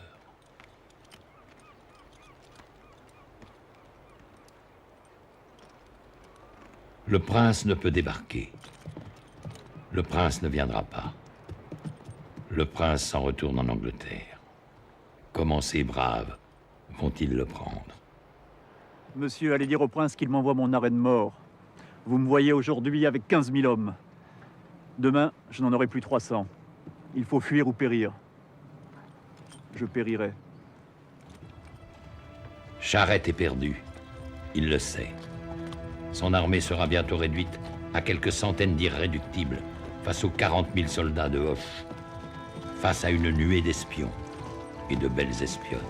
Le prince ne peut débarquer. Le prince ne viendra pas. Le prince s'en retourne en Angleterre. Comment ces braves vont-ils le prendre? Monsieur, allez dire au prince qu'il m'envoie mon arrêt de mort. Vous me voyez aujourd'hui avec 15 000 hommes. Demain, je n'en aurai plus 300. Il faut fuir ou périr. Je périrai. Charette est perdu. Il le sait. Son armée sera bientôt réduite à quelques centaines d'irréductibles face aux 40 000 soldats de Hoche, face à une nuée d'espions et de belles espionnes.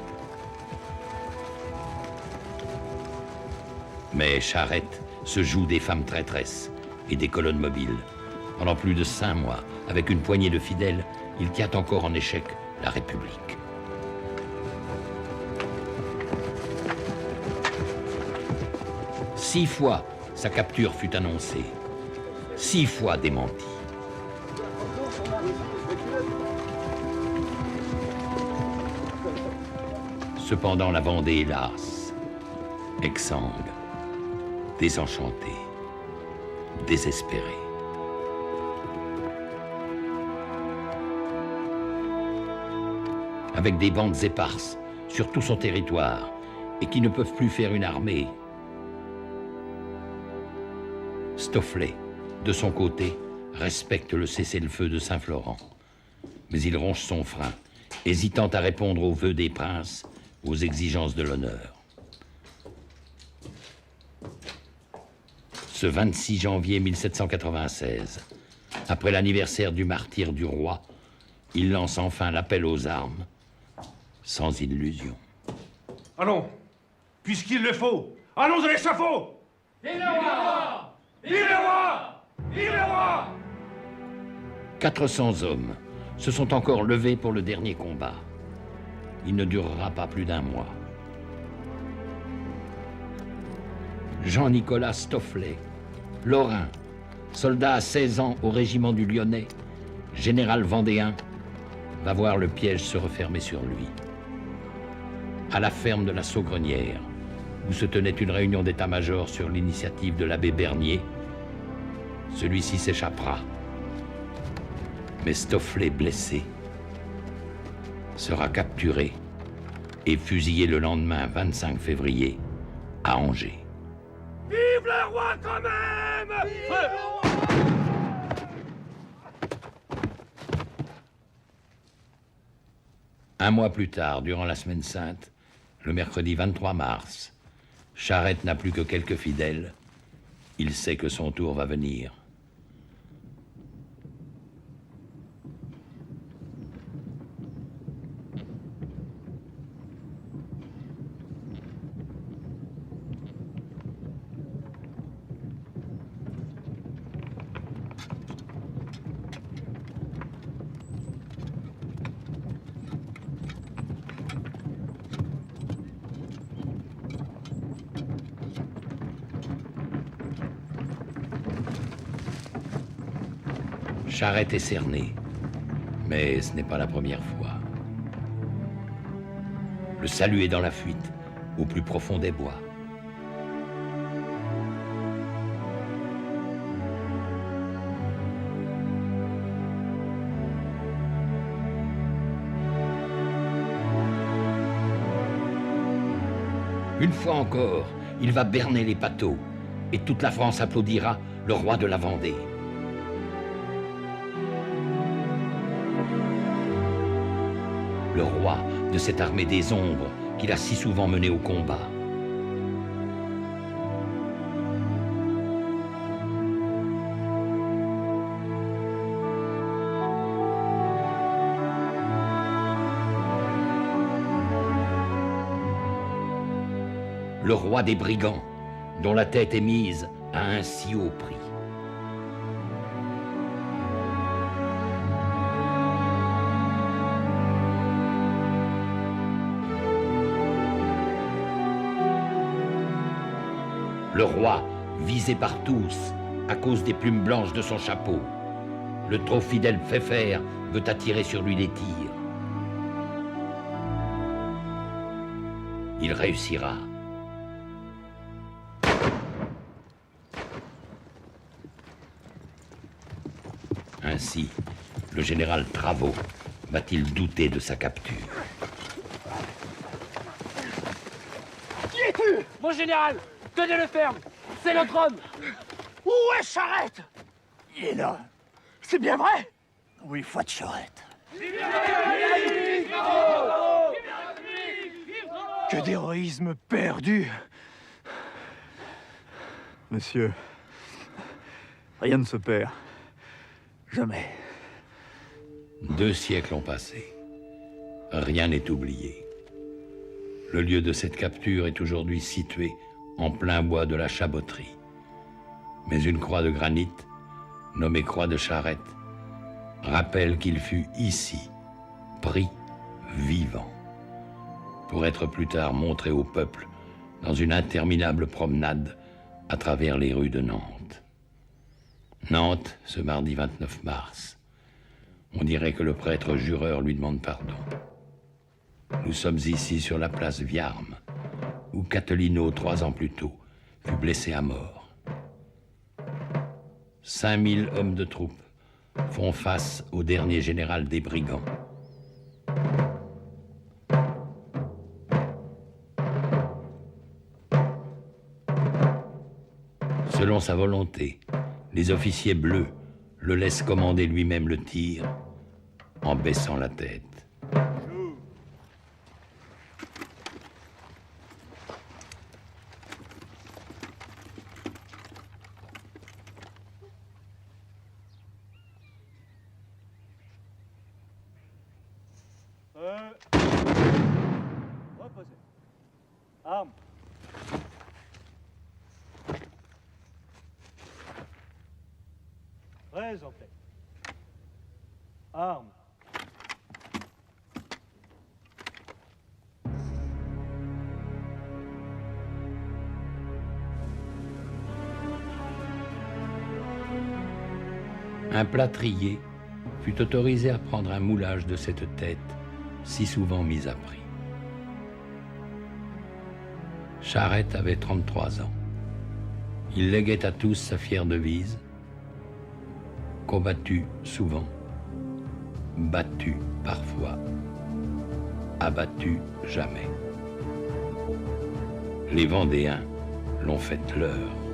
Mais Charette se joue des femmes traîtresses et des colonnes mobiles. Pendant plus de 5 mois, avec une poignée de fidèles, il tient encore en échec la République. Six fois, sa capture fut annoncée. 6 fois démentie. Cependant, la Vendée est lasse, exsangue, désenchantée, désespérée. Avec des bandes éparses sur tout son territoire et qui ne peuvent plus faire une armée. Stofflet, de son côté, respecte le cessez-le-feu de Saint-Florent. Mais il ronge son frein, hésitant à répondre aux vœux des princes, aux exigences de l'honneur. Ce 26 janvier 1796, après l'anniversaire du martyre du roi, il lance enfin l'appel aux armes, sans illusion. Allons, puisqu'il le faut, allons à l'échafaud! Vive le roi! Vive le roi! Vive le roi! 400 hommes se sont encore levés pour le dernier combat. Il ne durera pas plus d'1 mois. Jean-Nicolas Stofflet, Lorrain, soldat à 16 ans au régiment du Lyonnais, général vendéen, va voir le piège se refermer sur lui. À la ferme de la Saugrenière, où se tenait une réunion d'état-major sur l'initiative de l'abbé Bernier, celui-ci s'échappera. Mais Stofflet, blessé, sera capturé et fusillé le lendemain 25 février à Angers. Vive le roi quand même! Vive le roi! Un mois plus tard, durant la Semaine Sainte, le mercredi 23 mars, Charette n'a plus que quelques fidèles. Il sait que son tour va venir. Charette est cerné, mais ce n'est pas la première fois. Le salut est dans la fuite, au plus profond des bois. Une fois encore, il va berner les pâteaux, et toute la France applaudira le roi de la Vendée. Le roi de cette armée des ombres qu'il a si souvent menée au combat. Le roi des brigands, dont la tête est mise à un si haut prix. Le roi, visé par tous, à cause des plumes blanches de son chapeau. Le trop fidèle Pfeffer veut attirer sur lui les tirs. Il réussira. Ainsi, le général Travot va-t-il douter de sa capture? Qui es-tu? Mon général, tenez-le ferme. C'est notre homme. Où est Charette? Il est là. C'est bien vrai? Oui, foi de Charette. Que d'héroïsme perdu. Monsieur, rien ne se perd. Jamais. 2 siècles ont passé. Rien n'est oublié. Le lieu de cette capture est aujourd'hui situé en plein bois de la Chaboterie. Mais une croix de granit, nommée croix de Charette, rappelle qu'il fut ici, pris vivant, pour être plus tard montré au peuple dans une interminable promenade à travers les rues de Nantes. Nantes, ce mardi 29 mars. On dirait que le prêtre jureur lui demande pardon. Nous sommes ici sur la place Viarme, où Catelino, 3 ans plus tôt, fut blessé à mort. 5000 hommes de troupe font face au dernier général des brigands. Selon sa volonté, les officiers bleus le laissent commander lui-même le tir en baissant la tête. Reposez. Armes. Très en paix. Armes. Un plâtrier fut autorisé à prendre un moulage de cette tête si souvent mise à prix. Charette avait 33 ans. Il léguait à tous sa fière devise: combattu souvent, battu parfois, abattu jamais. Les Vendéens l'ont faite leur.